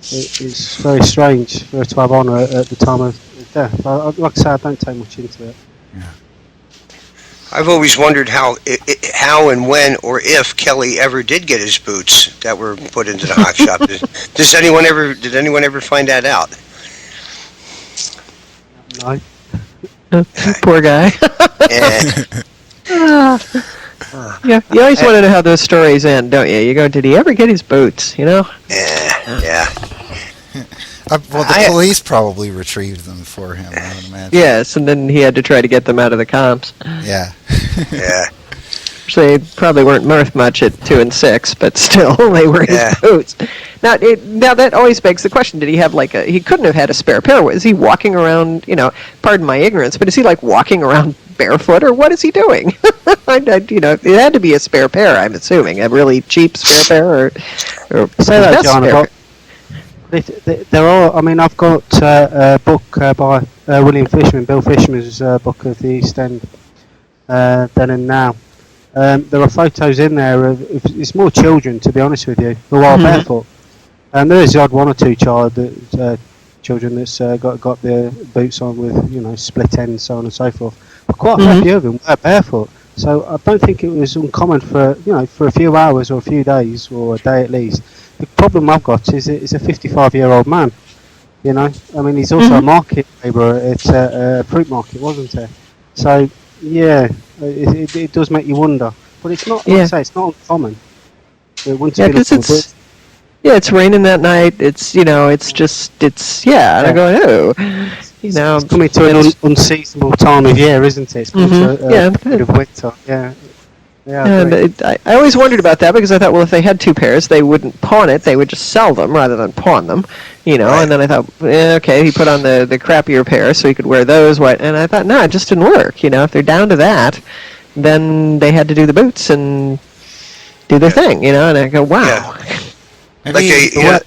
It's very strange for her to have on her at the time of death. Like I say, I don't take much into it. Yeah. I've always wondered how and when or if Kelly ever did get his boots that were put into the hot shop. Did anyone ever find that out? No. Poor guy. Yeah, you always want to know how those stories end, don't you? You go, did he ever get his boots, you know? Yeah. Well, the police probably retrieved them for him, I would imagine. Yes, and then he had to try to get them out of the comps. Yeah. Yeah. They probably weren't worth much at 2 and 6, but still, they were his boots. Now that always begs the question: did he have he couldn't have had a spare pair? Was he walking around? Pardon my ignorance, but is he walking around barefoot, or what is he doing? It had to be a spare pair. I'm assuming a really cheap spare pair, or say that, John. There are. I mean, I've got a book by William Fishman, Bill Fishman's book of the East End, Then and Now. There are photos in there of it's more children, to be honest with you, who are barefoot. And there is the odd one or two children that's got their boots on with split ends, so on and so forth. But quite a few of them were barefoot. So I don't think it was uncommon for a few hours or a few days or a day at least. The problem I've got is it's a 55-year-old man. I mean, he's also a market labourer at a fruit market, wasn't he? So yeah, it does make you wonder. But it's not. Like I say, it's not uncommon. It's raining that night. It's And I'm going, oh, It's coming to an unseasonable time of year, isn't it? It's coming to a bit of winter. Yeah. And I always wondered about that because I thought, well, if they had 2 pairs, they wouldn't pawn it; they would just sell them rather than pawn them, Right. And then I thought, okay, he put on the crappier pair so he could wear those. And I thought, no, it just didn't work. If they're down to that, then they had to do the boots and do their thing. And I go, wow. Yeah.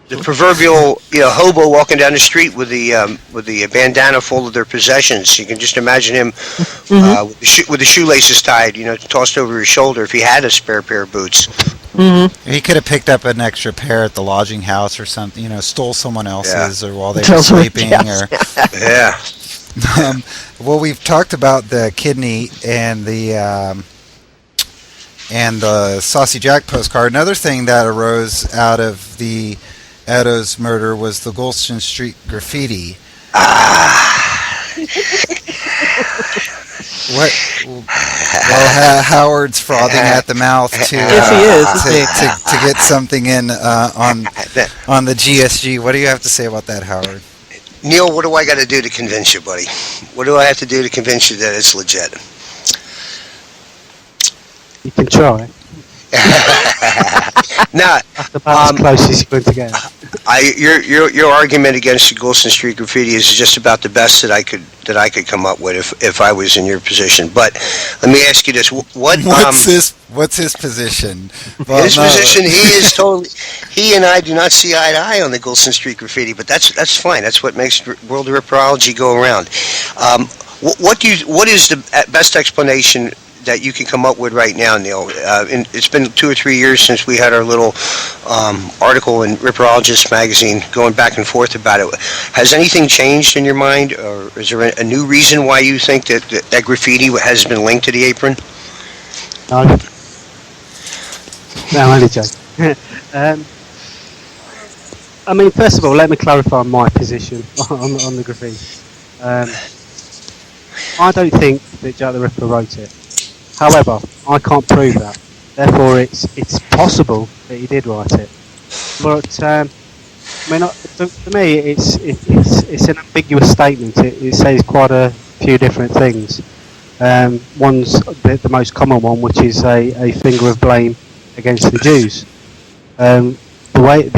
The proverbial hobo walking down the street with the bandana full of their possessions. You can just imagine him with the shoelaces tied, tossed over his shoulder if he had a spare pair of boots. Mm-hmm. He could have picked up an extra pair at the lodging house or something. Stole someone else's, or while they were Stole someone sleeping, else. or. Yeah. Well, we've talked about the kidney and the Saucy Jack postcard. Another thing that arose out of the Eddowes murder was the Goulston Street Graffiti. What? Well, Howard's frothing at the mouth to Yes, he is. to get something in on the GSG. What do you have to say about that, Howard? Neil, what do I got to do to convince you, buddy? What do I have to do to convince you that it's legit? You can try. Now, That's about as close as you're going to get. your argument against the Goulston Street Graffiti is just about the best that I could come up with if I was in your position. But let me ask you this: What's his position? Well, his position, he and I do not see eye to eye on the Goulston Street Graffiti, but that's fine. That's what makes World of Ripperology go around. What is the best explanation that you can come up with right now, Neil? It's been 2 or 3 years since we had our little article in Ripperologist magazine going back and forth about it. Has anything changed in your mind, or is there a new reason why you think that graffiti has been linked to the apron? No, I'm only joking. I mean, first of all, let me clarify my position on the graffiti. I don't think that Jack the Ripper wrote it. However, I can't prove that. Therefore, it's possible that he did write it. But I mean, for me, it's an ambiguous statement. It says quite a few different things. One's the most common one, which is a finger of blame against the Jews. The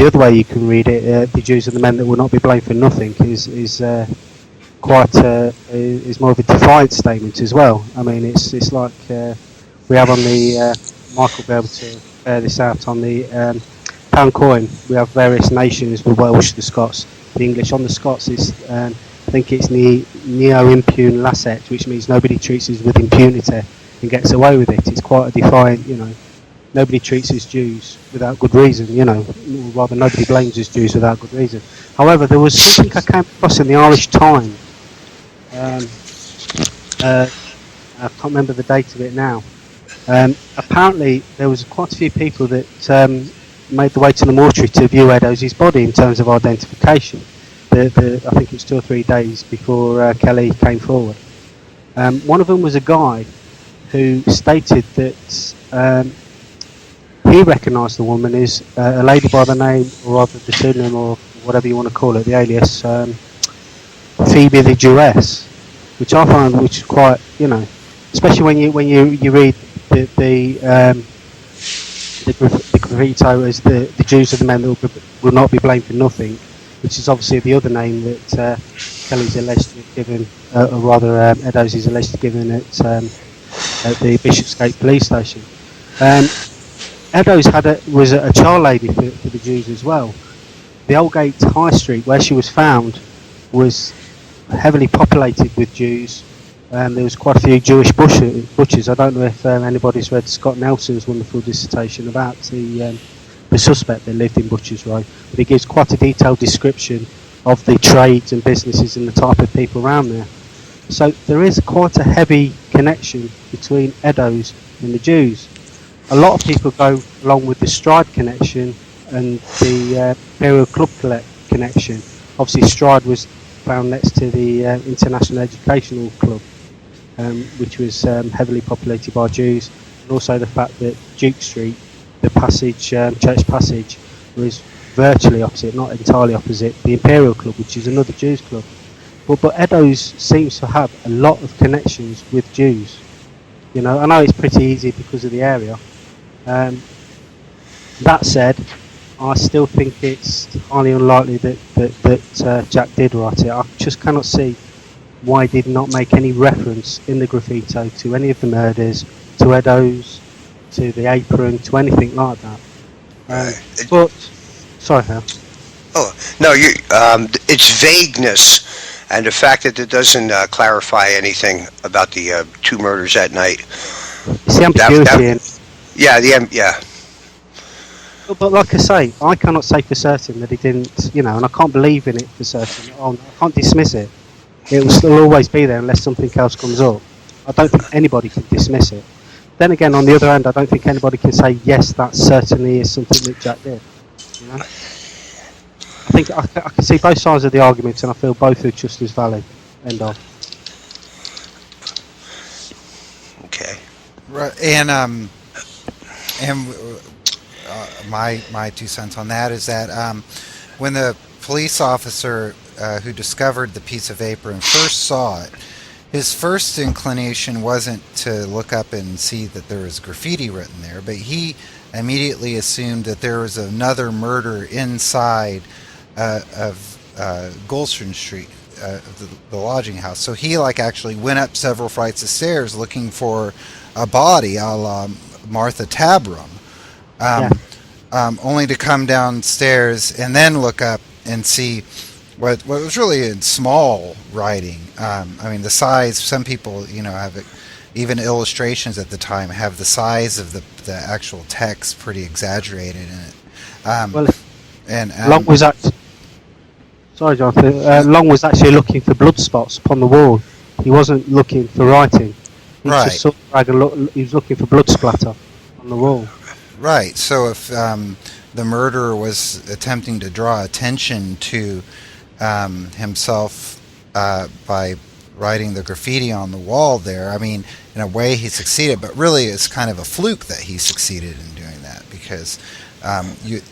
other way you can read it, the Jews are the men that will not be blamed for nothing, is more of a defiant statement as well. I mean, it's like we have on the Michael will be able to bear this out on the pound coin. We have various nations: the Welsh, the Scots, the English. On the Scots, I think it's neo impune lasset, which means nobody treats us with impunity and gets away with it. It's quite a defiant, Nobody treats us Jews without good reason, or rather nobody blames us Jews without good reason. However, there was something I came across in the Irish Times. I can't remember the date of it now. Apparently, there was quite a few people that made the way to the mortuary to view Eddowes' body in terms of identification. I think it was 2 or 3 days before Kelly came forward. One of them was a guy who stated that he recognised the woman as a lady by the name, or rather the pseudonym, or whatever you want to call it, the alias, Phoebe the Jewess, which I find which is quite, especially when you read the graffito as the Jews are the men that will not be blamed for nothing, which is obviously the other name that Kelly's alleged to have given, or rather Eddowes is alleged to have given at the Bishopsgate police station. Eddowes was a child lady for the Jews as well. The Oldgate High Street, where she was found, was heavily populated with Jews. There was quite a few Jewish butchers. I don't know if anybody's read Scott Nelson's wonderful dissertation about the suspect that lived in Butchers Row, but he gives quite a detailed description of the trades and businesses and the type of people around there. So there is quite a heavy connection between Eddowes and the Jews. A lot of people go along with the Stride connection and the Imperial Club connection. Obviously, Stride was found next to the International Educational Club, which was heavily populated by Jews, and also the fact that Duke Street, the passage, Church Passage, was virtually opposite, not entirely opposite, the Imperial Club, which is another Jews club. But Eddowes seems to have a lot of connections with Jews. I know it's pretty easy because of the area. That said, I still think it's highly unlikely that Jack did write it. I just cannot see why he did not make any reference in the graffito to any of the murders, to Eddowes, to the apron, to anything like that. But sorry, Hal. Oh no, it's vagueness, and the fact that it doesn't clarify anything about the 2 murders that night. It's the ambiguity. Yeah. But like I say, I cannot say for certain that he didn't, and I can't believe in it for certain. I can't dismiss it. It will still always be there unless something else comes up. I don't think anybody can dismiss it. Then again, on the other hand, I don't think anybody can say, yes, that certainly is something that Jack did. I think I can see both sides of the argument, and I feel both are just as valid. End of. Okay. Right, my 2 cents on that is that when the police officer who discovered the piece of apron first saw it, his first inclination wasn't to look up and see that there was graffiti written there, but he immediately assumed that there was another murder inside of Goulston Street, the lodging house. So he actually went up several flights of stairs looking for a body, a la Martha Tabram, only to come downstairs and then look up and see what was really in small writing. The size. Some people, have it, even illustrations at the time have the size of the actual text pretty exaggerated in it. Long was sorry, Jonathan. Long was actually looking for blood spots upon the wall. He wasn't looking for writing. He just he was looking for blood splatter on the wall. Right. So if the murderer was attempting to draw attention to himself by writing the graffiti on the wall there, in a way he succeeded, but really it's kind of a fluke that he succeeded in doing that, because you'd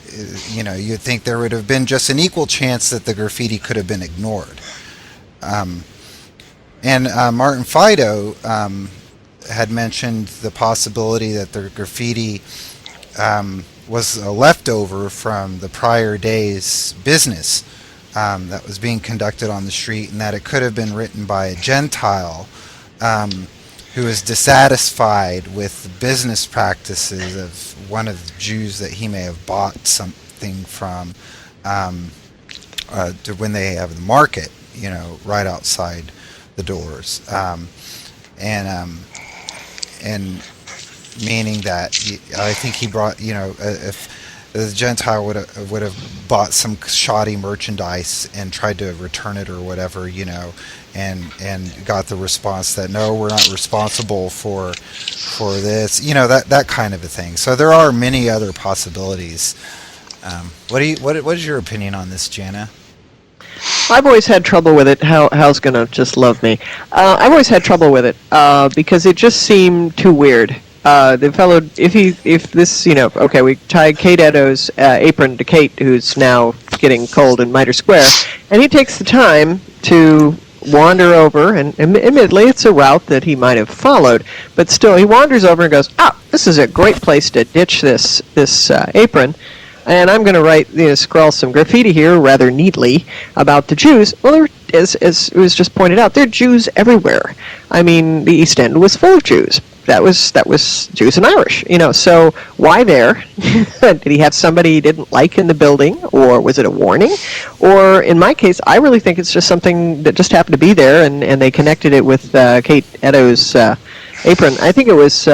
think there would have been just an equal chance that the graffiti could have been ignored. Martin Fido had mentioned the possibility that the graffiti was a leftover from the prior day's business that was being conducted on the street, and that it could have been written by a Gentile who was dissatisfied with the business practices of one of the Jews that he may have bought something from when they have the market, right outside the doors, and meaning that I think he brought, if the Gentile would have bought some shoddy merchandise and tried to return it or whatever, and got the response that no, we're not responsible for this, that kind of a thing. So there are many other possibilities. What is your opinion on this, Jana? I've always had trouble with it. Hal's gonna just love me. I've always had trouble with it because it just seemed too weird. The fellow, if this, okay, we tied Kate Eddowes' apron to Kate, who's now getting cold in Mitre Square, and he takes the time to wander over, and admittedly it's a route that he might have followed, but still he wanders over and goes, this is a great place to ditch this apron, and I'm going to write, scrawl some graffiti here rather neatly about the Jews. Well, as it was just pointed out, there are Jews everywhere. The East End was full of Jews. That was Jews and Irish, so why there? Did he have somebody he didn't like in the building, or was it a warning? Or in my case, I really think it's just something that just happened to be there, and they connected it with Kate Eddowes' apron. I think it was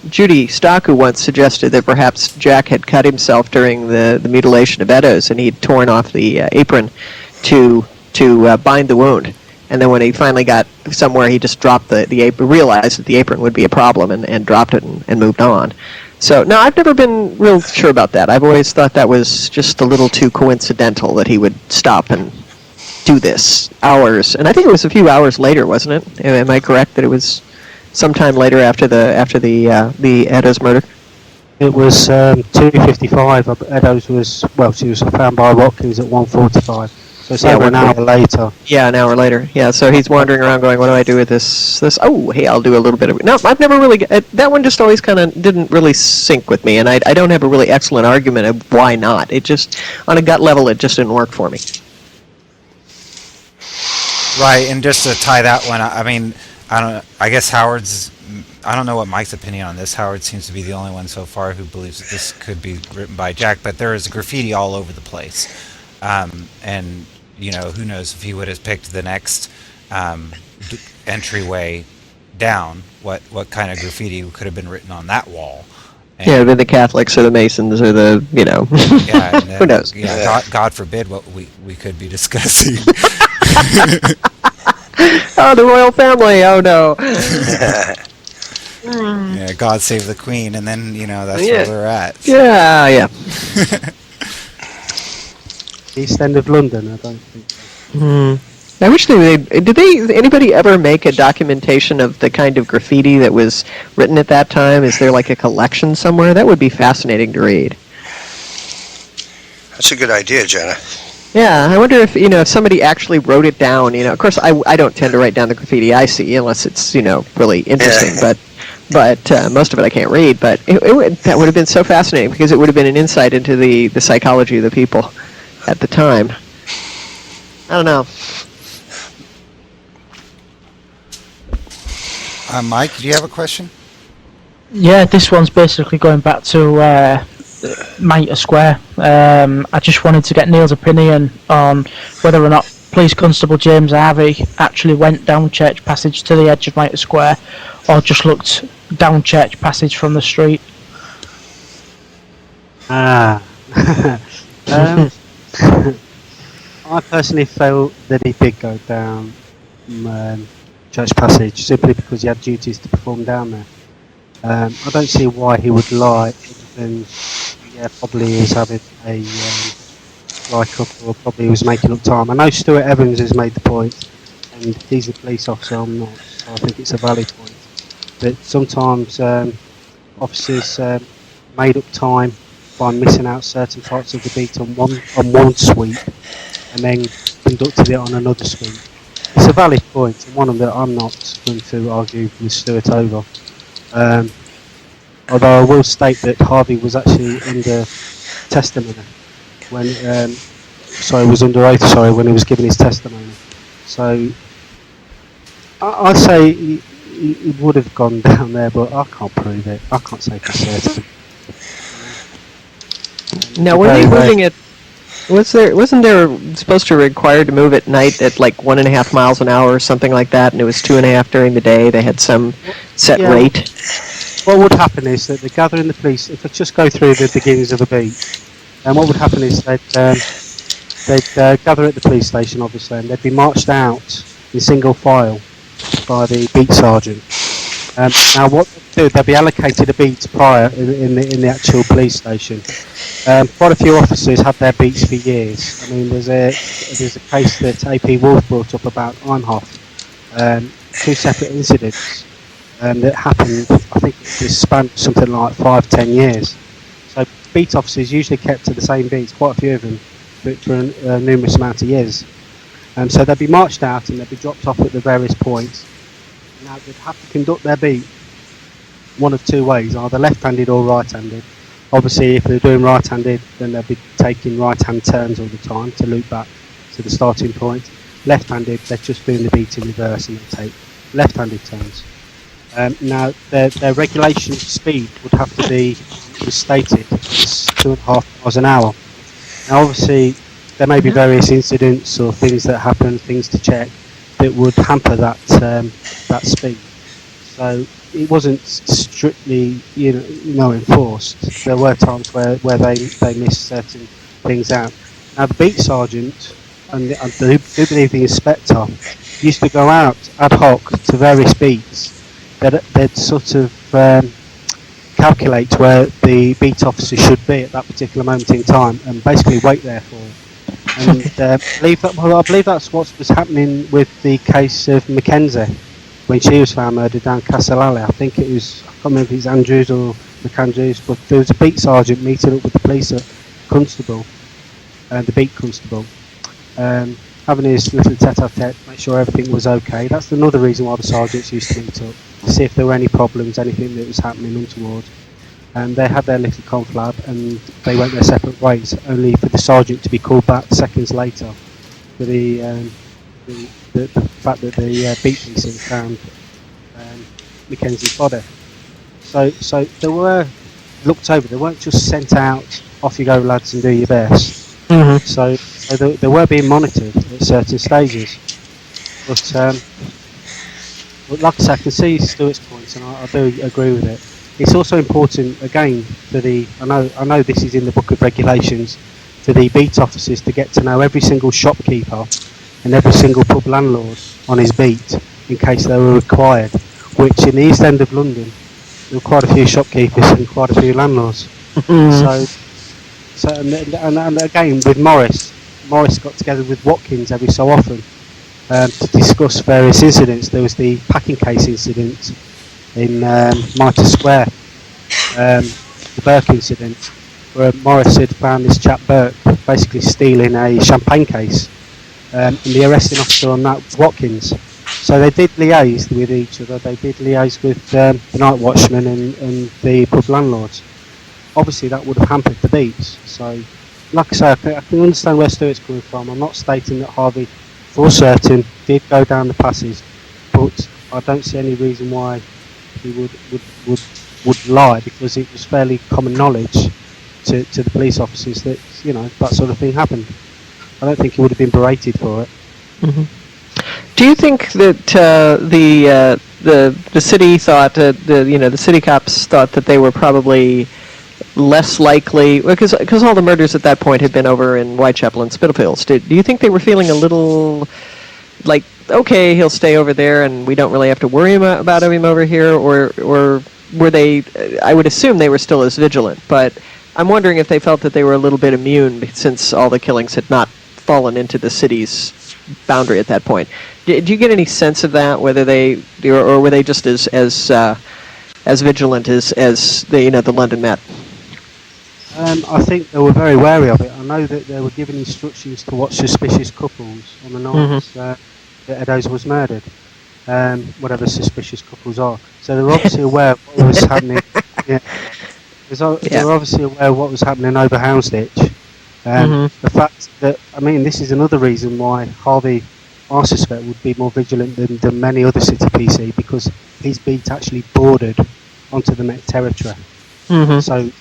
Judy Stock who once suggested that perhaps Jack had cut himself during the mutilation of Eddowes, and he'd torn off the apron to bind the wound. And then when he finally got somewhere, he just dropped the apron, realized that the apron would be a problem, and dropped it and moved on. So, no, I've never been real sure about that. I've always thought that was just a little too coincidental that he would stop and do this hours. And I think it was a few hours later, wasn't it? Am I correct that it was sometime later after the Eddowes murder? It was 2:55. Eddowes she was found by Watkins at 1:45. So it's an hour later. Yeah, an hour later. Yeah, so he's wandering around going, what do I do with this? Oh, hey, I'll do a little bit of it. No, I've never really... that one just always kind of didn't really sync with me, and I don't have a really excellent argument of why not. It just, on a gut level, it just didn't work for me. Right, and just to tie that one, I guess Howard's... I don't know what Mike's opinion on this. Howard seems to be the only one so far who believes that this could be written by Jack, but there is graffiti all over the place. And... who knows if he would have picked the next entryway down, what kind of graffiti could have been written on that wall. Yeah, the Catholics or the Masons or the, Yeah, and who knows? Yeah, God forbid what we could be discussing. Oh, the royal family! Oh no! Yeah, God save the Queen, and then that's Yeah. where we're at. Yeah. East End of London, I don't think so. I wish anybody ever make a documentation of the kind of graffiti that was written at that time? Is there like a collection somewhere? That would be fascinating to read. That's a good idea, Jana. Yeah, I wonder if somebody actually wrote it down. Of course, I don't tend to write down the graffiti I see unless it's really interesting. Yeah. But most of it I can't read. But that would have been so fascinating because it would have been an insight into the psychology of the people at the time. I don't know. Mike, do you have a question? Yeah, this one's basically going back to Mitre Square. I just wanted to get Neil's opinion on whether or not Police Constable James Harvey actually went down Church Passage to the edge of Mitre Square, or just looked down Church Passage from the street. I personally felt that he did go down Church Passage simply because he had duties to perform down there. I don't see why he would lie, other than probably he was having a like up, or probably he was making up time. I know Stuart Evans has made the point, and he's a police officer, I'm not, so I think it's a valid point, that sometimes officers made up time by missing out certain parts of the beat on one sweep and then conducted it on another sweep. It's a valid point, and one of that I'm not going to argue with Stuart over. Although I will state that Harvey was actually under testimony when was under oath, when he was giving his testimony. So I say he would have gone down there, but I can't prove it. I can't say for certain. Now, were they moving it? Wasn't there supposed to be required to move at night at like 1.5 miles an hour or something like that, and it was 2.5 during the day? They had some set rate. What would happen is that they gather in the police. If they just go through the beginnings of a beat, and what would happen is they'd gather at the police station, obviously, and they'd be marched out in single file by the beat sergeant. Now, what they'd be allocated a beat prior in the actual police station. Quite a few officers had their beats for years. I mean, there's a case that AP Wolf brought up about Imhoff. 2 separate incidents that happened. I think it spanned something like 5-10 years. So beat officers usually kept to the same beats, quite a few of them, for a numerous amount of years. So they'd be marched out and they'd be dropped off at the various points. Now they'd have to conduct their beat one of two ways, either left-handed or right-handed. Obviously, if they're doing right-handed, then they'll be taking right-hand turns all the time to loop back to the starting point. Left-handed, they're just doing the beat in reverse and they take left-handed turns. Now, their regulation speed would have to be stated as 2.5 miles an hour. Now, obviously, there may be various incidents or things that happen, things to check, that would hamper that speed. So it wasn't strictly, enforced. There were times where they missed certain things out. Now, the beat sergeant and I do believe the inspector used to go out ad hoc to various beats. They'd sort of calculate where the beat officer should be at that particular moment in time and basically wait there for it. And I believe that's what was happening with the case of Mackenzie when she was found murdered down Castle Alley. I think it was, I can't remember if it's Andrews or McAndrews, but there was a beat sergeant meeting up with the police constable, the beat constable, having his little tete-a-tete, make sure everything was okay. That's another reason why the sergeants used to meet up, to see if there were any problems, anything that was happening untoward. And they had their little conflab and they went their separate ways, only for the sergeant to be called back seconds later for the fact that the beat precinct found Mackenzie's body. So they were looked over. They weren't just sent out, off you go lads and do your best. Mm-hmm. So they were being monitored at certain stages. But like I say, I can see Stuart's points and I do agree with it. it's also important again for the. I know this is in the book of regulations for the beat officers to get to know every single shopkeeper and every single pub landlord on his beat in case they were required. Which in the East End of London, there were quite a few shopkeepers and quite a few landlords. So and again with Morris got together with Watkins every so often to discuss various incidents. There was the packing case incident in Mitre Square, the Burke incident, where Morris had found this chap Burke basically stealing a champagne case, and the arresting officer on that was Watkins. So they did liaise with each other. They did liaise with the night watchman and the pub landlords. Obviously, that would have hampered the beats. So, like I say, I can understand where Stuart's coming from. I'm not stating that Harvey, for certain, did go down the passes, but I don't see any reason why he would lie, because it was fairly common knowledge to the police officers that that sort of thing happened. I don't think he would have been berated for it. Mm-hmm. Do you think that the city thought the city cops thought that they were probably less likely, because all the murders at that point had been over in Whitechapel and Spitalfields? Do you think they were feeling a little like, okay, he'll stay over there and we don't really have to worry about him over here, or were they? I would assume they were still as vigilant, but I'm wondering if they felt that they were a little bit immune since all the killings had not fallen into the city's boundary at that point. Did you get any sense of that? Whether they or were they just as vigilant as the London Met? I think they were very wary of it. I know that they were given instructions to watch suspicious couples on the nights that Eddowes was murdered, whatever suspicious couples are. So they were obviously aware of what was happening. Yeah. They were obviously aware of what was happening over Houndsditch. The fact that, this is another reason why Harvey, I suspect, would be more vigilant than many other city PC, because his beat actually bordered onto the Met territory. So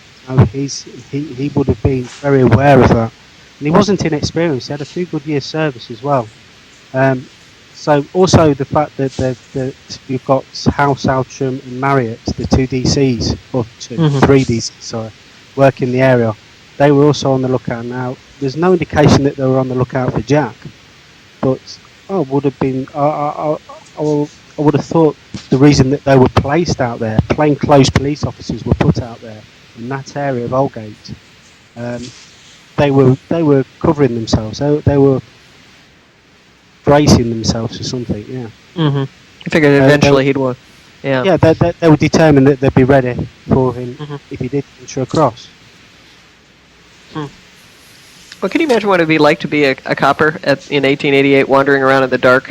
he would have been very aware of that. And he wasn't inexperienced. He had a few good years' service as well. So also the fact that you've got House, Outram and Marriott, the two DCs, or three DCs, sorry, work in the area. They were also on the lookout. Now, there's no indication that they were on the lookout for Jack, but I would have thought the reason that they were placed out there, plainclothes police officers were put out there in that area of Aldgate. They were covering themselves. They were bracing themselves for something. Yeah. I figured eventually he'd win. Yeah. Yeah. They were determined that they'd be ready for him if he did venture across. Well, can you imagine what it'd be like to be a copper in 1888 wandering around in the dark?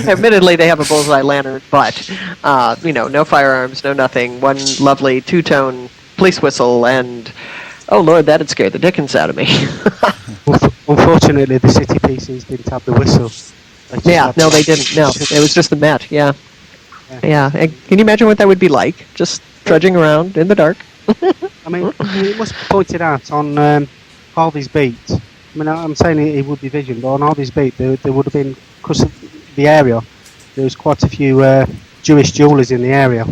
Admittedly, they have a bullseye lantern, but, no firearms, no nothing. One lovely two-tone police whistle, and, oh, Lord, that'd scare the dickens out of me. Unfortunately, the city PCs didn't have the whistle. They didn't. No, it was just the Met, yeah. And can you imagine what that would be like, just trudging around in the dark? It must be pointed out on Harvey's beat. I'm saying he would be vigilant, but on Harvey's beat there would have been, because of the area, there was quite a few Jewish jewellers in the area.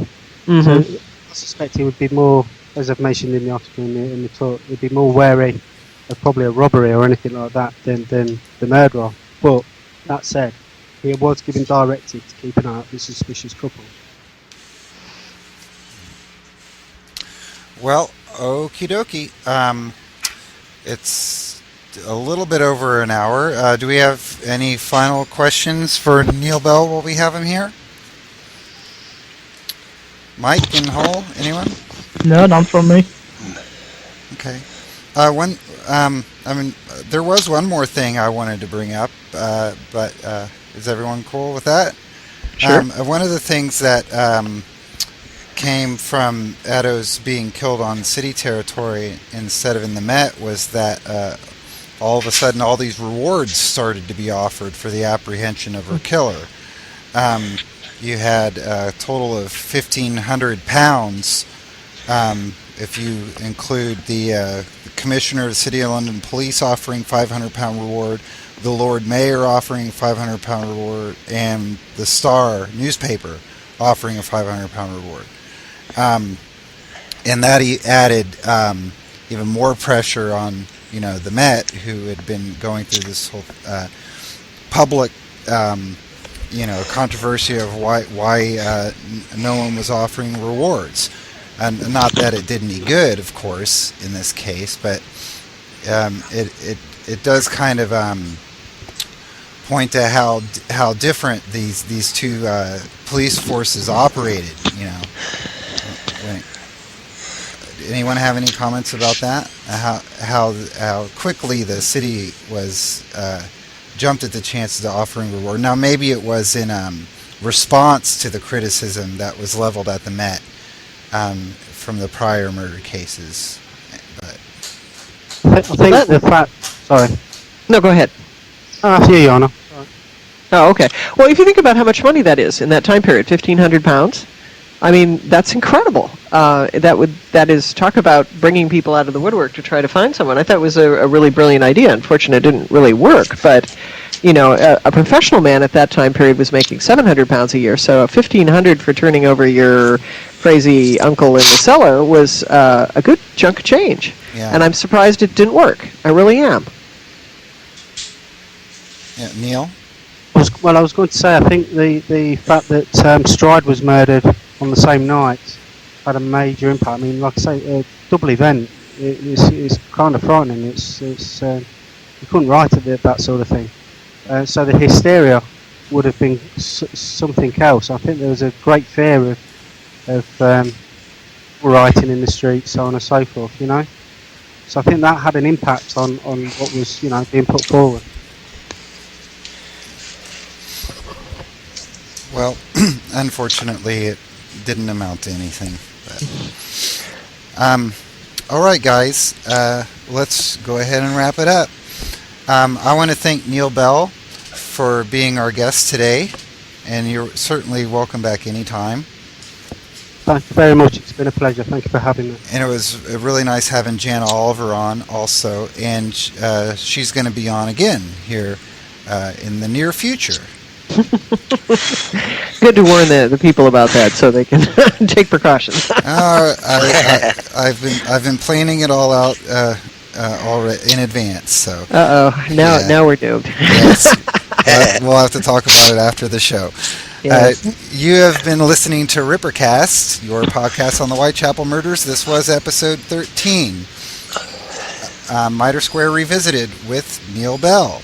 So I suspect he would be more, as I've mentioned in the article in the talk, he'd be more wary of probably a robbery or anything like that than the murderer. But that said, he was given directive to keep an eye out for suspicious couples. Well, okie dokie. It's a little bit over an hour. Do we have any final questions for Neil Bell while we have him here? Mike and Hull, anyone? No, none from me. Okay. There was one more thing I wanted to bring up, but is everyone cool with that? Sure. One of the things that came from Eddowes being killed on city territory instead of in the Met was that all of a sudden all these rewards started to be offered for the apprehension of her killer. You had a total of £1,500 if you include the Commissioner of the City of London Police offering £500 reward, the Lord Mayor offering a £500 reward, and the Star newspaper offering a £500 reward. And that he added even more pressure on the Met, who had been going through this whole public controversy of why no one was offering rewards. And not that it did any good, of course, in this case, but it does kind of point to how different these two police forces operated. Anyone have any comments about that? How quickly the city was jumped at the chances of offering reward. Now, maybe it was in response to the criticism that was leveled at the Met from the prior murder cases. But I think the fact. Sorry. No, go ahead. After you, Jana. Oh, okay. Well, if you think about how much money that is in that time period, £1,500. I mean, that's incredible. That is, talk about bringing people out of the woodwork to try to find someone. I thought it was a really brilliant idea. Unfortunately, it didn't really work. But, a professional man at that time period was making £700 a year. So $1,500 for turning over your crazy uncle in the cellar was a good chunk of change. Yeah. And I'm surprised it didn't work. I really am. Yeah, Neil? I was going to say, I think the fact that Stride was murdered on the same night had a major impact. I mean, like I say, a double event. It's kind of frightening. You couldn't write that sort of thing. So the hysteria would have been something else. I think there was a great fear of rioting in the streets, so on and so forth. So I think that had an impact on what was being put forward. Well, unfortunately, it didn't amount to anything. But, all right, guys, let's go ahead and wrap it up. I want to thank Neil Bell for being our guest today, and you're certainly welcome back anytime. Thank you very much. It's been a pleasure. Thank you for having me. And it was really nice having Jana Oliver on also, and she's going to be on again here in the near future. Good to warn the people about that so they can take precautions. I've been planning it all out already in advance. So. Now we're doomed. Yes. We'll have to talk about it after the show. Yes. You have been listening to Rippercast, your podcast on the Whitechapel murders. This was episode 13, Mitre Square Revisited with Neil Bell.